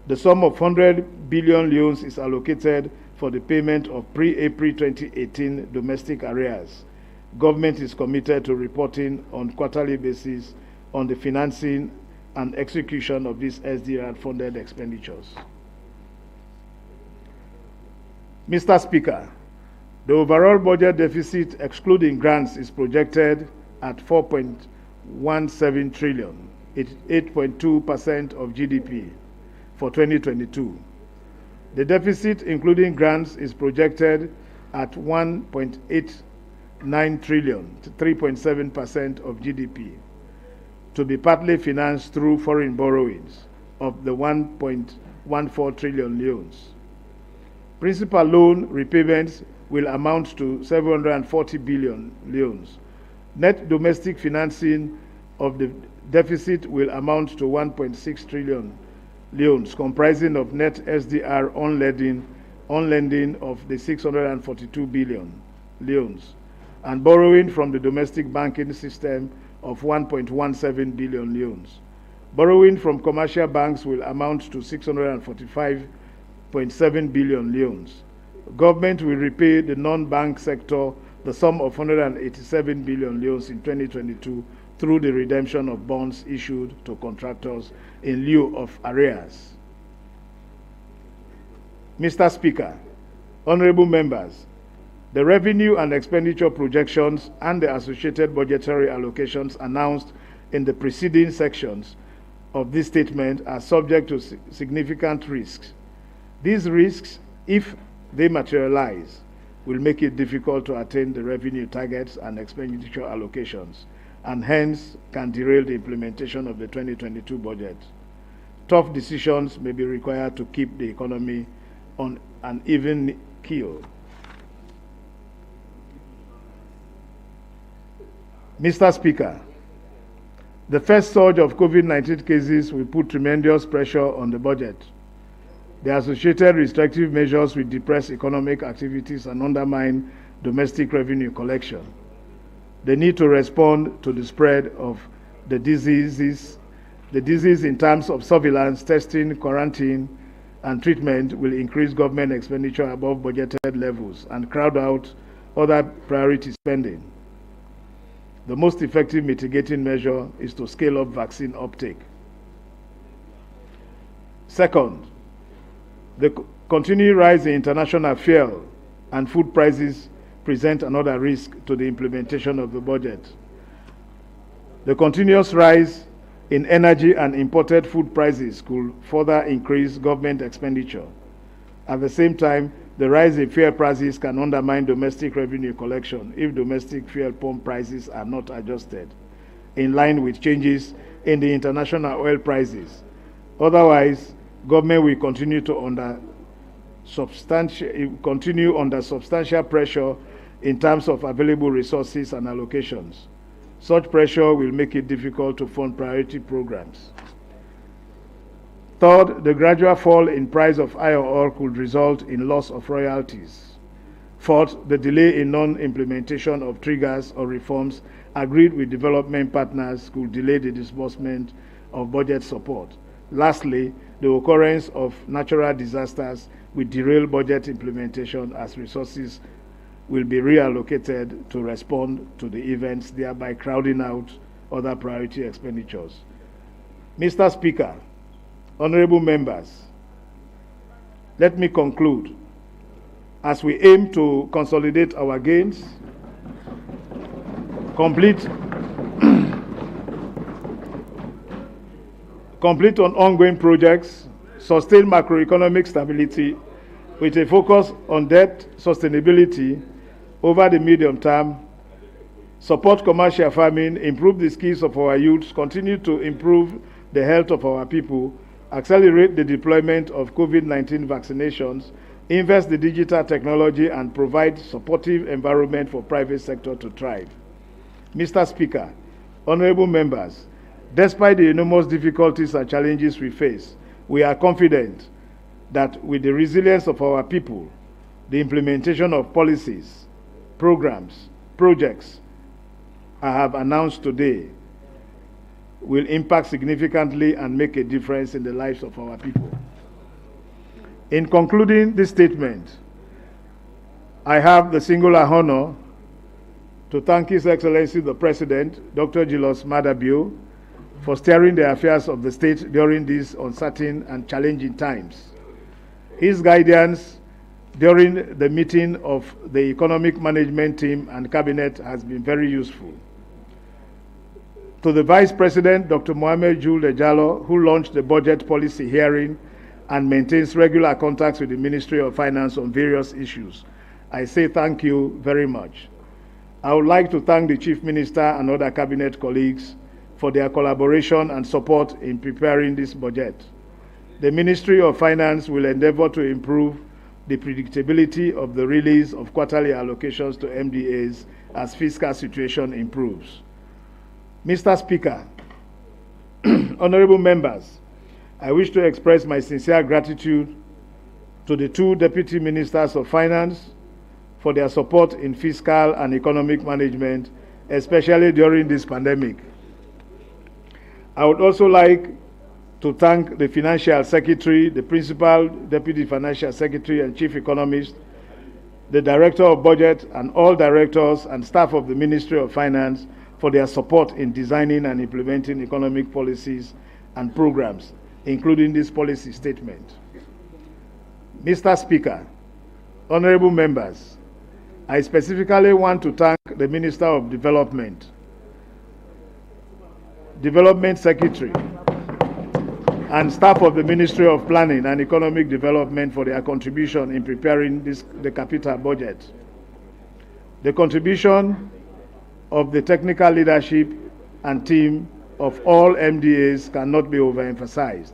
Speaker 1: The sum of 100 billion leones is allocated for the payment of pre-April 2018 domestic arrears. Government is committed to reporting on quarterly basis on the financing and execution of these SDR-funded expenditures. Mr. Speaker, the overall budget deficit, excluding grants, is projected at 4.17 trillion, 8.2% of GDP for 2022. The deficit, including grants, is projected at 1.89 trillion, 3.7% of GDP, to be partly financed through foreign borrowings of the 1.14 trillion loans. Principal loan repayments will amount to 740 billion loans. Net domestic financing of the deficit will amount to 1.6 trillion loans, comprising of net SDR on-lending of the 642 billion loans, and borrowing from the domestic banking system of 1.17 billion loans. Borrowing from commercial banks will amount to 645.7 billion loans. Government will repay the non-bank sector the sum of 187 billion loans in 2022 through the redemption of bonds issued to contractors in lieu of arrears. Mr. Speaker, honorable members, the revenue and expenditure projections and the associated budgetary allocations announced in the preceding sections of this statement are subject to significant risks. These risks, if they materialize, will make it difficult to attain the revenue targets and expenditure allocations, and hence can derail the implementation of the 2022 budget. Tough decisions may be required to keep the economy on an even keel. Mr. Speaker, The first surge of COVID-19 cases will put tremendous pressure on the budget. The associated restrictive measures will depress economic activities and undermine domestic revenue collection. The need to respond to the spread of the disease in terms of surveillance, testing, quarantine, and treatment will increase government expenditure above budgeted levels and crowd out other priority spending. The most effective mitigating measure is to scale up vaccine uptake. Second, the continued rise in international fuel and food prices present another risk to the implementation of the budget. The continuous rise in energy and imported food prices could further increase government expenditure. At the same time, the rise in fuel prices can undermine domestic revenue collection if domestic fuel pump prices are not adjusted in line with changes in the international oil prices. Otherwise, government will continue under substantial pressure in terms of available resources and allocations. Such pressure will make it difficult to fund priority programs. Third, the gradual fall in price of iron ore could result in loss of royalties. Fourth, the delay in non-implementation of triggers or reforms agreed with development partners could delay the disbursement of budget support. Lastly, the occurrence of natural disasters will derail budget implementation as resources will be reallocated to respond to the events, thereby crowding out other priority expenditures. Mr. Speaker, honorable members, let me conclude. As we aim to consolidate our gains, complete on ongoing projects, sustain macroeconomic stability with a focus on debt sustainability over the medium term, support commercial farming, improve the skills of our youths, continue to improve the health of our people, accelerate the deployment of COVID-19 vaccinations, invest in digital technology, and provide supportive environment for private sector to thrive. Mr. Speaker, honorable members, despite the enormous difficulties and challenges we face, we are confident that with the resilience of our people, the implementation of policies, programs, projects I have announced today will impact significantly and make a difference in the lives of our people. In concluding this statement, I have the singular honor to thank His Excellency the President, Dr. Julius Maada Bio, for steering the affairs of the state during these uncertain and challenging times. His guidance during the meeting of the economic management team and cabinet has been very useful. To the Vice President, Dr. Mohamed Jul Ejalo, who launched the budget policy hearing and maintains regular contacts with the Ministry of Finance on various issues, I say thank you very much. I would like to thank the Chief Minister and other cabinet colleagues for their collaboration and support in preparing this budget. The Ministry of Finance will endeavor to improve the predictability of the release of quarterly allocations to MDAs as fiscal situation improves. Mr. Speaker, honorable members, I wish to express my sincere gratitude to the two Deputy Ministers of Finance for their support in fiscal and economic management, especially during this pandemic. I would also like to thank the Financial Secretary, the Principal Deputy Financial Secretary and Chief Economist, the Director of Budget, and all directors and staff of the Ministry of Finance for their support in designing and implementing economic policies and programs, including this policy statement. Mr. Speaker, honorable members, I specifically want to thank the Minister of Development, Development Secretary, and staff of the Ministry of Planning and Economic Development for their contribution in preparing the capital budget. The contribution of the technical leadership and team of all MDAs cannot be overemphasized.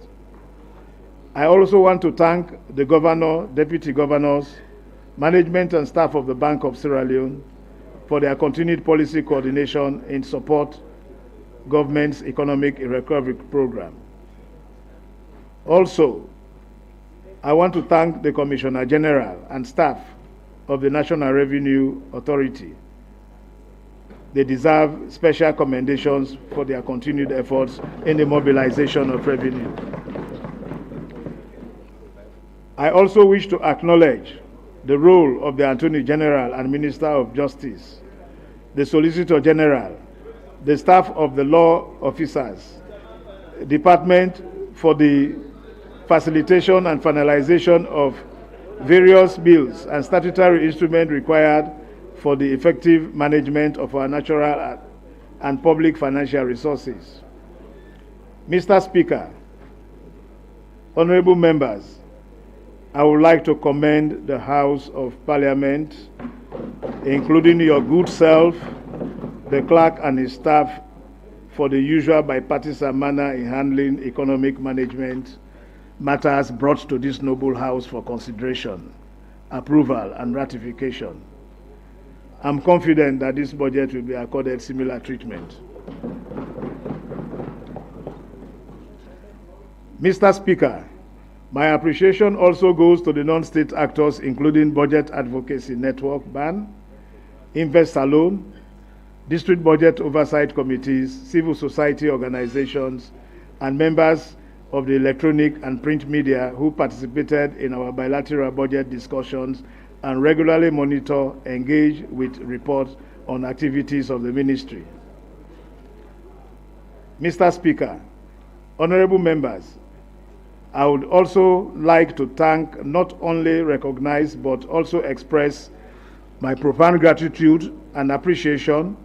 Speaker 1: I also want to thank the Governor, Deputy Governors, management and staff of the Bank of Sierra Leone for their continued policy coordination in support government's economic recovery program. Also, I want to thank the Commissioner General and staff of the National Revenue Authority. They deserve special commendations for their continued efforts in the mobilization of revenue. I also wish to acknowledge the role of the Attorney General and Minister of Justice, the Solicitor General, the staff of the law officers, Department for the facilitation and finalization of various bills and statutory instruments required for the effective management of our natural and public financial resources. Mr. Speaker, honorable members, I would like to commend the House of Parliament, including your good self, the clerk and his staff, for the usual bipartisan manner in handling economic management matters brought to this noble House for consideration, approval, and ratification. I'm confident that this budget will be accorded similar treatment. Mr. Speaker, my appreciation also goes to the non-state actors, including Budget Advocacy Network, BAN, Invest Alone, District Budget Oversight Committees, civil society organizations, and members of the electronic and print media who participated in our bilateral budget discussions and regularly monitor, engage with reports on activities of the ministry. Mr. Speaker, honorable members, I would also like to thank, not only recognize, but also express my profound gratitude and appreciation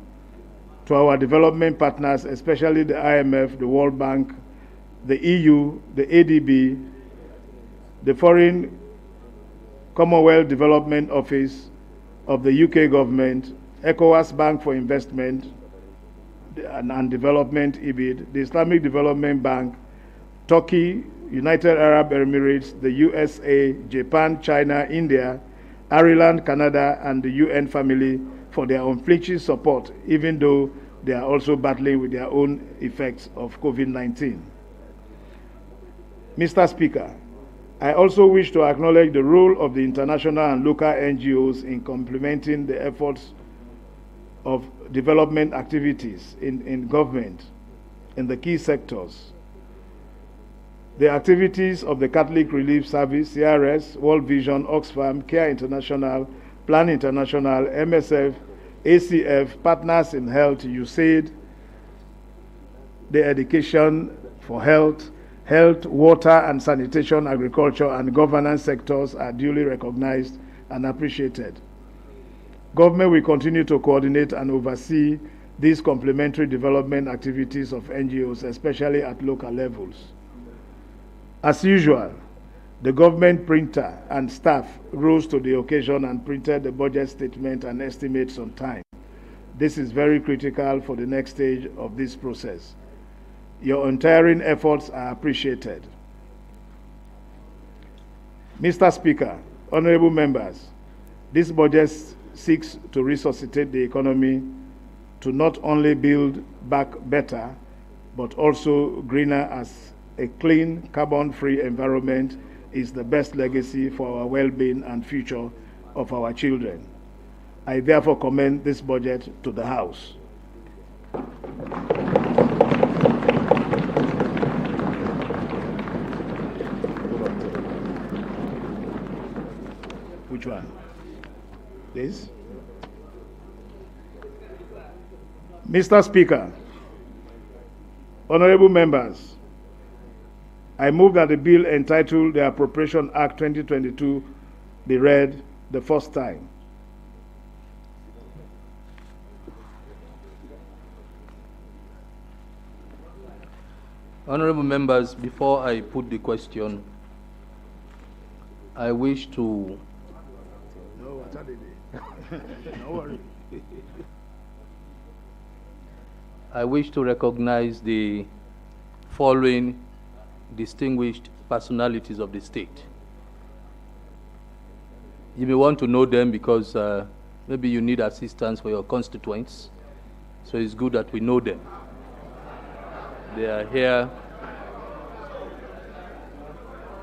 Speaker 1: to our development partners, especially the IMF, the World Bank, the EU, the ADB, the Foreign Commonwealth Development Office of the UK government, ECOWAS Bank for Investment and Development, EBID, the Islamic Development Bank, Turkey, United Arab Emirates, the USA, Japan, China, India, Ireland, Canada, and the UN family for their unflinching support, even though they are also battling with their own effects of COVID-19. Mr. Speaker, I also wish to acknowledge the role of the international and local NGOs in complementing the efforts of development activities in government in the key sectors. The activities of the Catholic Relief Service, CRS, World Vision, Oxfam, Care International, Plan International, MSF, ACF, Partners in Health, USAID, the Education for Health, water and sanitation, agriculture, and governance sectors are duly recognized and appreciated. Government will continue to coordinate and oversee these complementary development activities of NGOs, especially at local levels. As usual, the government printer and staff rose to the occasion and printed the budget statement and estimates on time. This is very critical for the next stage of this process. Your untiring efforts are appreciated. Mr. Speaker, honorable members, this budget seeks to resuscitate the economy to not only build back better, but also greener, as a clean, carbon-free environment is the best legacy for our well-being and future of our children. I therefore commend this budget to the House. Which one? This? Mr. Speaker, honorable members, I move that the bill entitled the Appropriation Act 2022 be read the first time.
Speaker 2: Honorable members, before I put the question, I wish to...
Speaker 1: No, no worry.
Speaker 2: I wish to recognize the following distinguished personalities of the state. You may want to know them because maybe you need assistance for your constituents, so it's good that we know them. They are here.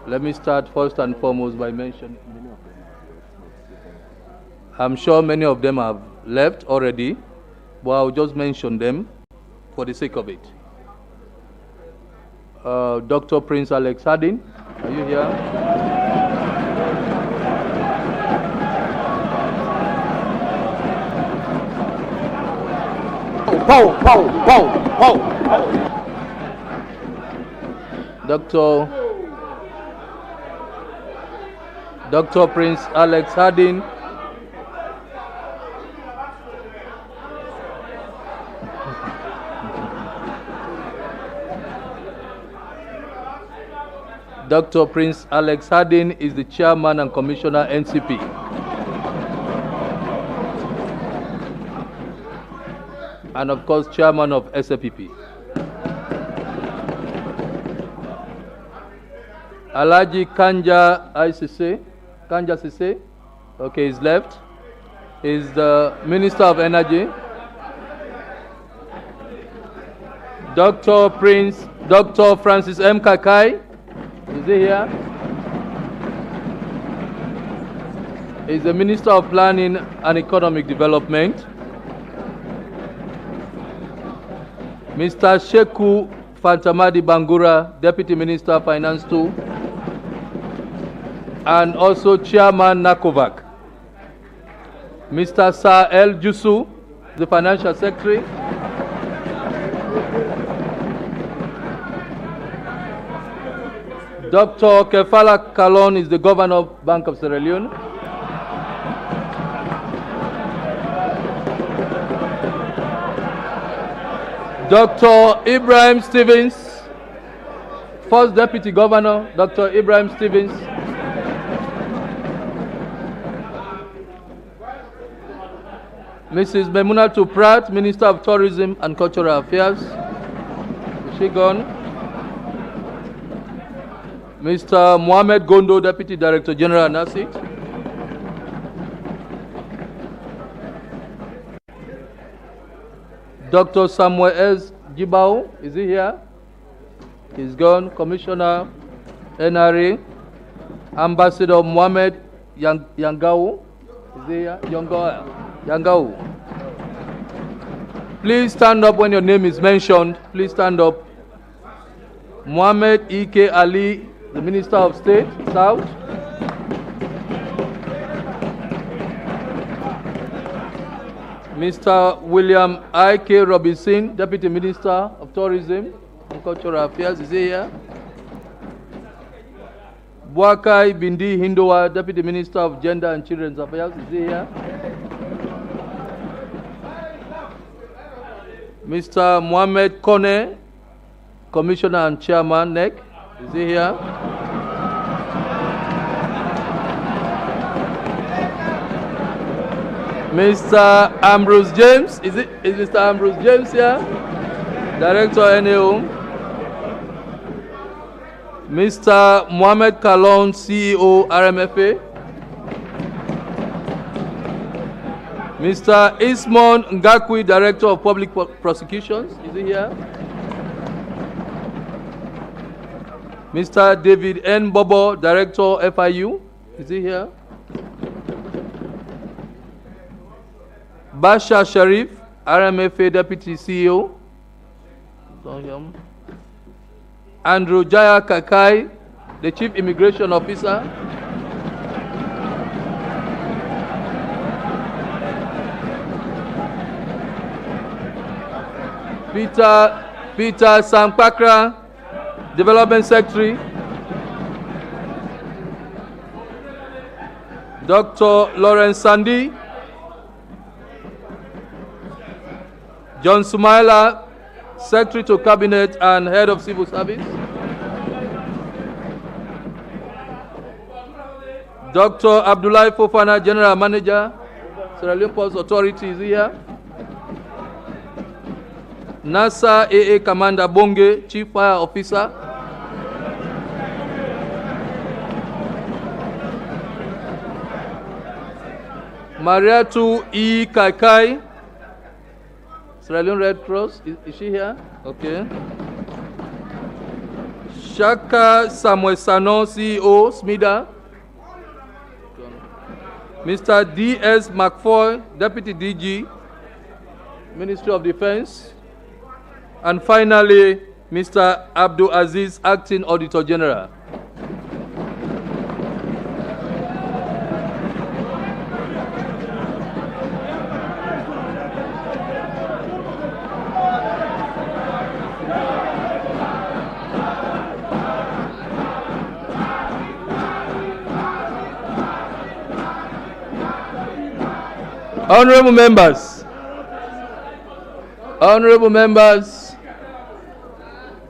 Speaker 2: Let me start first and foremost by mentioning. I'm sure many of them have left already, but I'll just mention them for the sake of it. Dr. Prince Alex Harding, are you here? Dr. Prince Alex Harding. Dr. Prince Alex Harding is the chairman and commissioner NCP. And of course, chairman of SAPP. Alaji Kanja ICC, Kanja Sise, okay, he's left. He's the Minister of Energy. Dr. Francis M. Kakai, is he here? He's the Minister of Planning and Economic Development. Mr. Sheku Fantamadi Bangura, Deputy Minister of Finance 2, and also Chairman NACOVAC. Mr. Sir El Jusu, the Financial Secretary. Dr. Kefala Kalon is the Governor of Bank of Sierra Leone. Dr. Ibrahim Stevens, First Deputy Governor, Dr. Ibrahim Stevens. Mrs. Memunatu Pratt, Minister of Tourism and Cultural Affairs. Is she gone? Mr. Mohamed Gondo, Deputy Director General, NASIT. Dr. Samuel S. Jibao, is he here? He's gone. Commissioner, NRA. Ambassador Mohamed Yangau, is he here? Yangau. Please stand up when your name is mentioned. Please stand up. Mohamed E.K. Ali, the Minister of State, South. Mr. William I.K. Robinson, Deputy Minister of Tourism and Cultural Affairs, is he here? Buakai Bindi Hindowa, Deputy Minister of Gender and Children's Affairs, is he here? Mr. Mohamed Kone, Commissioner and Chairman, NEC, is he here? Mr. Ambrose James, is Mr. Ambrose James here? Director NAO. Mr. Mohamed Kalon, CEO RMFA. Mr. Ismon Ngakwi, Director of Public Prosecutions, is he here? Mr. David N. Bobo, Director FIU, is he here? Basha Sharif, RMFA Deputy CEO. Andrew Jaya Kakai, the Chief Immigration Officer. Peter Sampakra, Development Secretary. Dr. Lawrence Sandi. John Sumaila, Secretary to Cabinet and Head of Civil Service. Dr. Abdullahi Fofana, General Manager, Sierra Leone Ports Authority, is here. NASA AA Commander Bonge, Chief Fire Officer. Mariatu E. Kaikai, Sierra Leone Red Cross, is she here? Okay. Shaka Samuel Sano, CEO, SMIDA. Mr. D.S. McFoy, Deputy DG, Ministry of Defense. And finally, Mr. Abdul Aziz, Acting Auditor General. Honorable members, honorable members,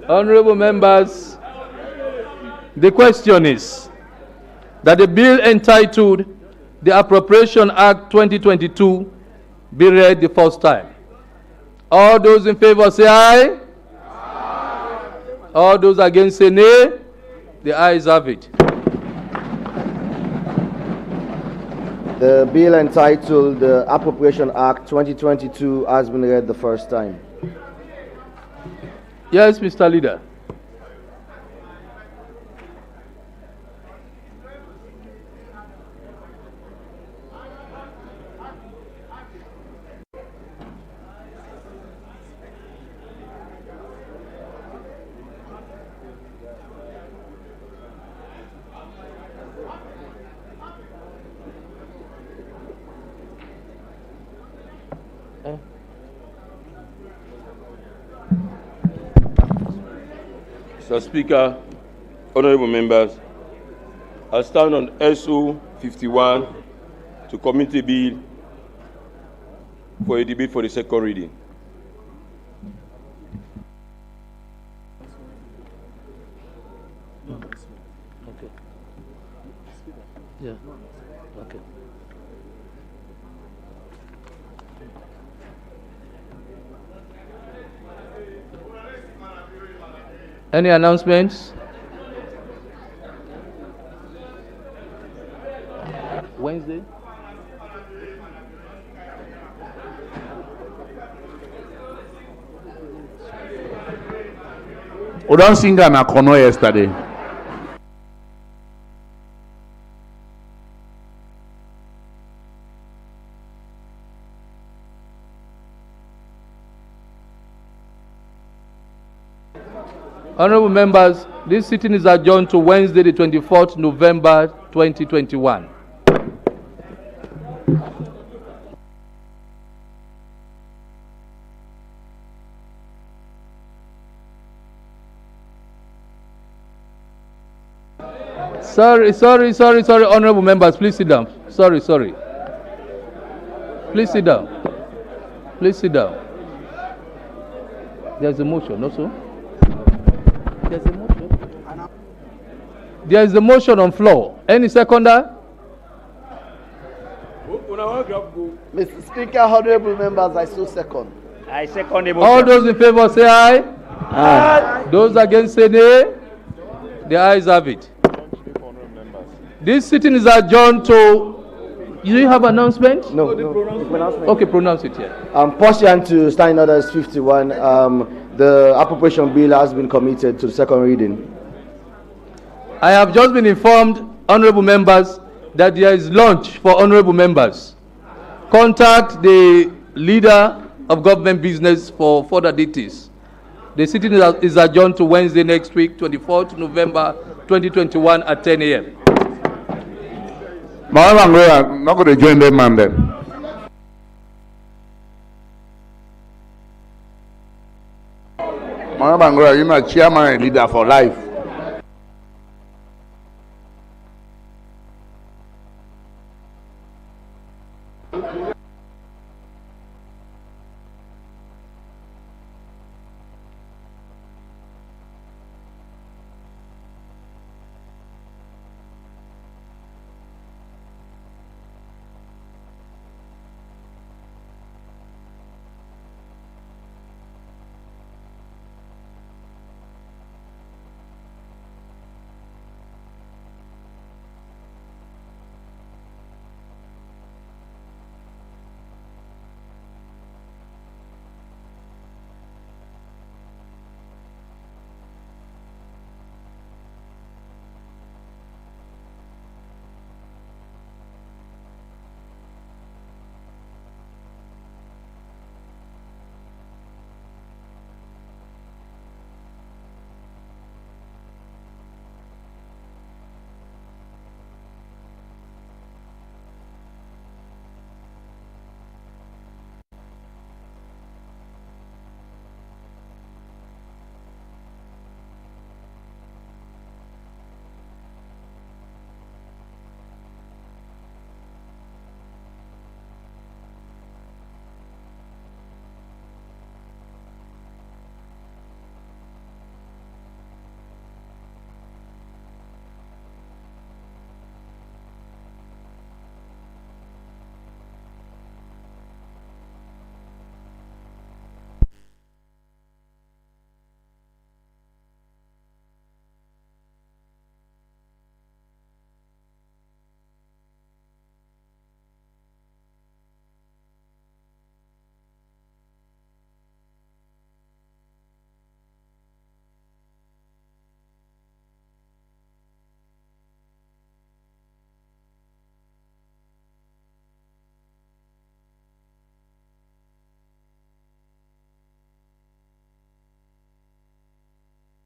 Speaker 2: honorable members, the question is that the bill entitled the Appropriation Act 2022 be read the first time. All those in favor say aye. Aye. All those against say nay. The ayes have it.
Speaker 5: The bill entitled the Appropriation Act 2022 has been read the first time.
Speaker 2: Yes, Mr. Leader.
Speaker 6: Mr. Speaker, honorable members, I stand on SO 51 to committee bill for a debate for the second reading.
Speaker 2: Okay. Yeah. Okay. Any announcements? Wednesday?
Speaker 7: We don't sing an Akono yesterday.
Speaker 2: Honorable members, this sitting is adjourned to Wednesday, the 24th November 2021. Sorry, honorable members, please sit down. Sorry. Please sit down. There's a motion also. There is a motion on floor. Any seconder?
Speaker 5: Mr. Speaker, honorable members, I so second.
Speaker 8: I second the motion.
Speaker 2: All those in favor say aye. Aye. Those against say nay. The ayes have it. This sitting is adjourned to. You didn't have announcement?
Speaker 5: No.
Speaker 2: Okay, pronounce it here.
Speaker 5: Pursuant to Standing Orders 51, the appropriation bill has been committed to the second reading.
Speaker 2: I have just been informed, honorable members, that there is lunch for honorable members. Contact the leader of government business for further details. The sitting is adjourned to Wednesday next week, 24th November 2021 at 10 a.m.
Speaker 7: I'm not going to join them, man. Then. You're not chairman and leader for life.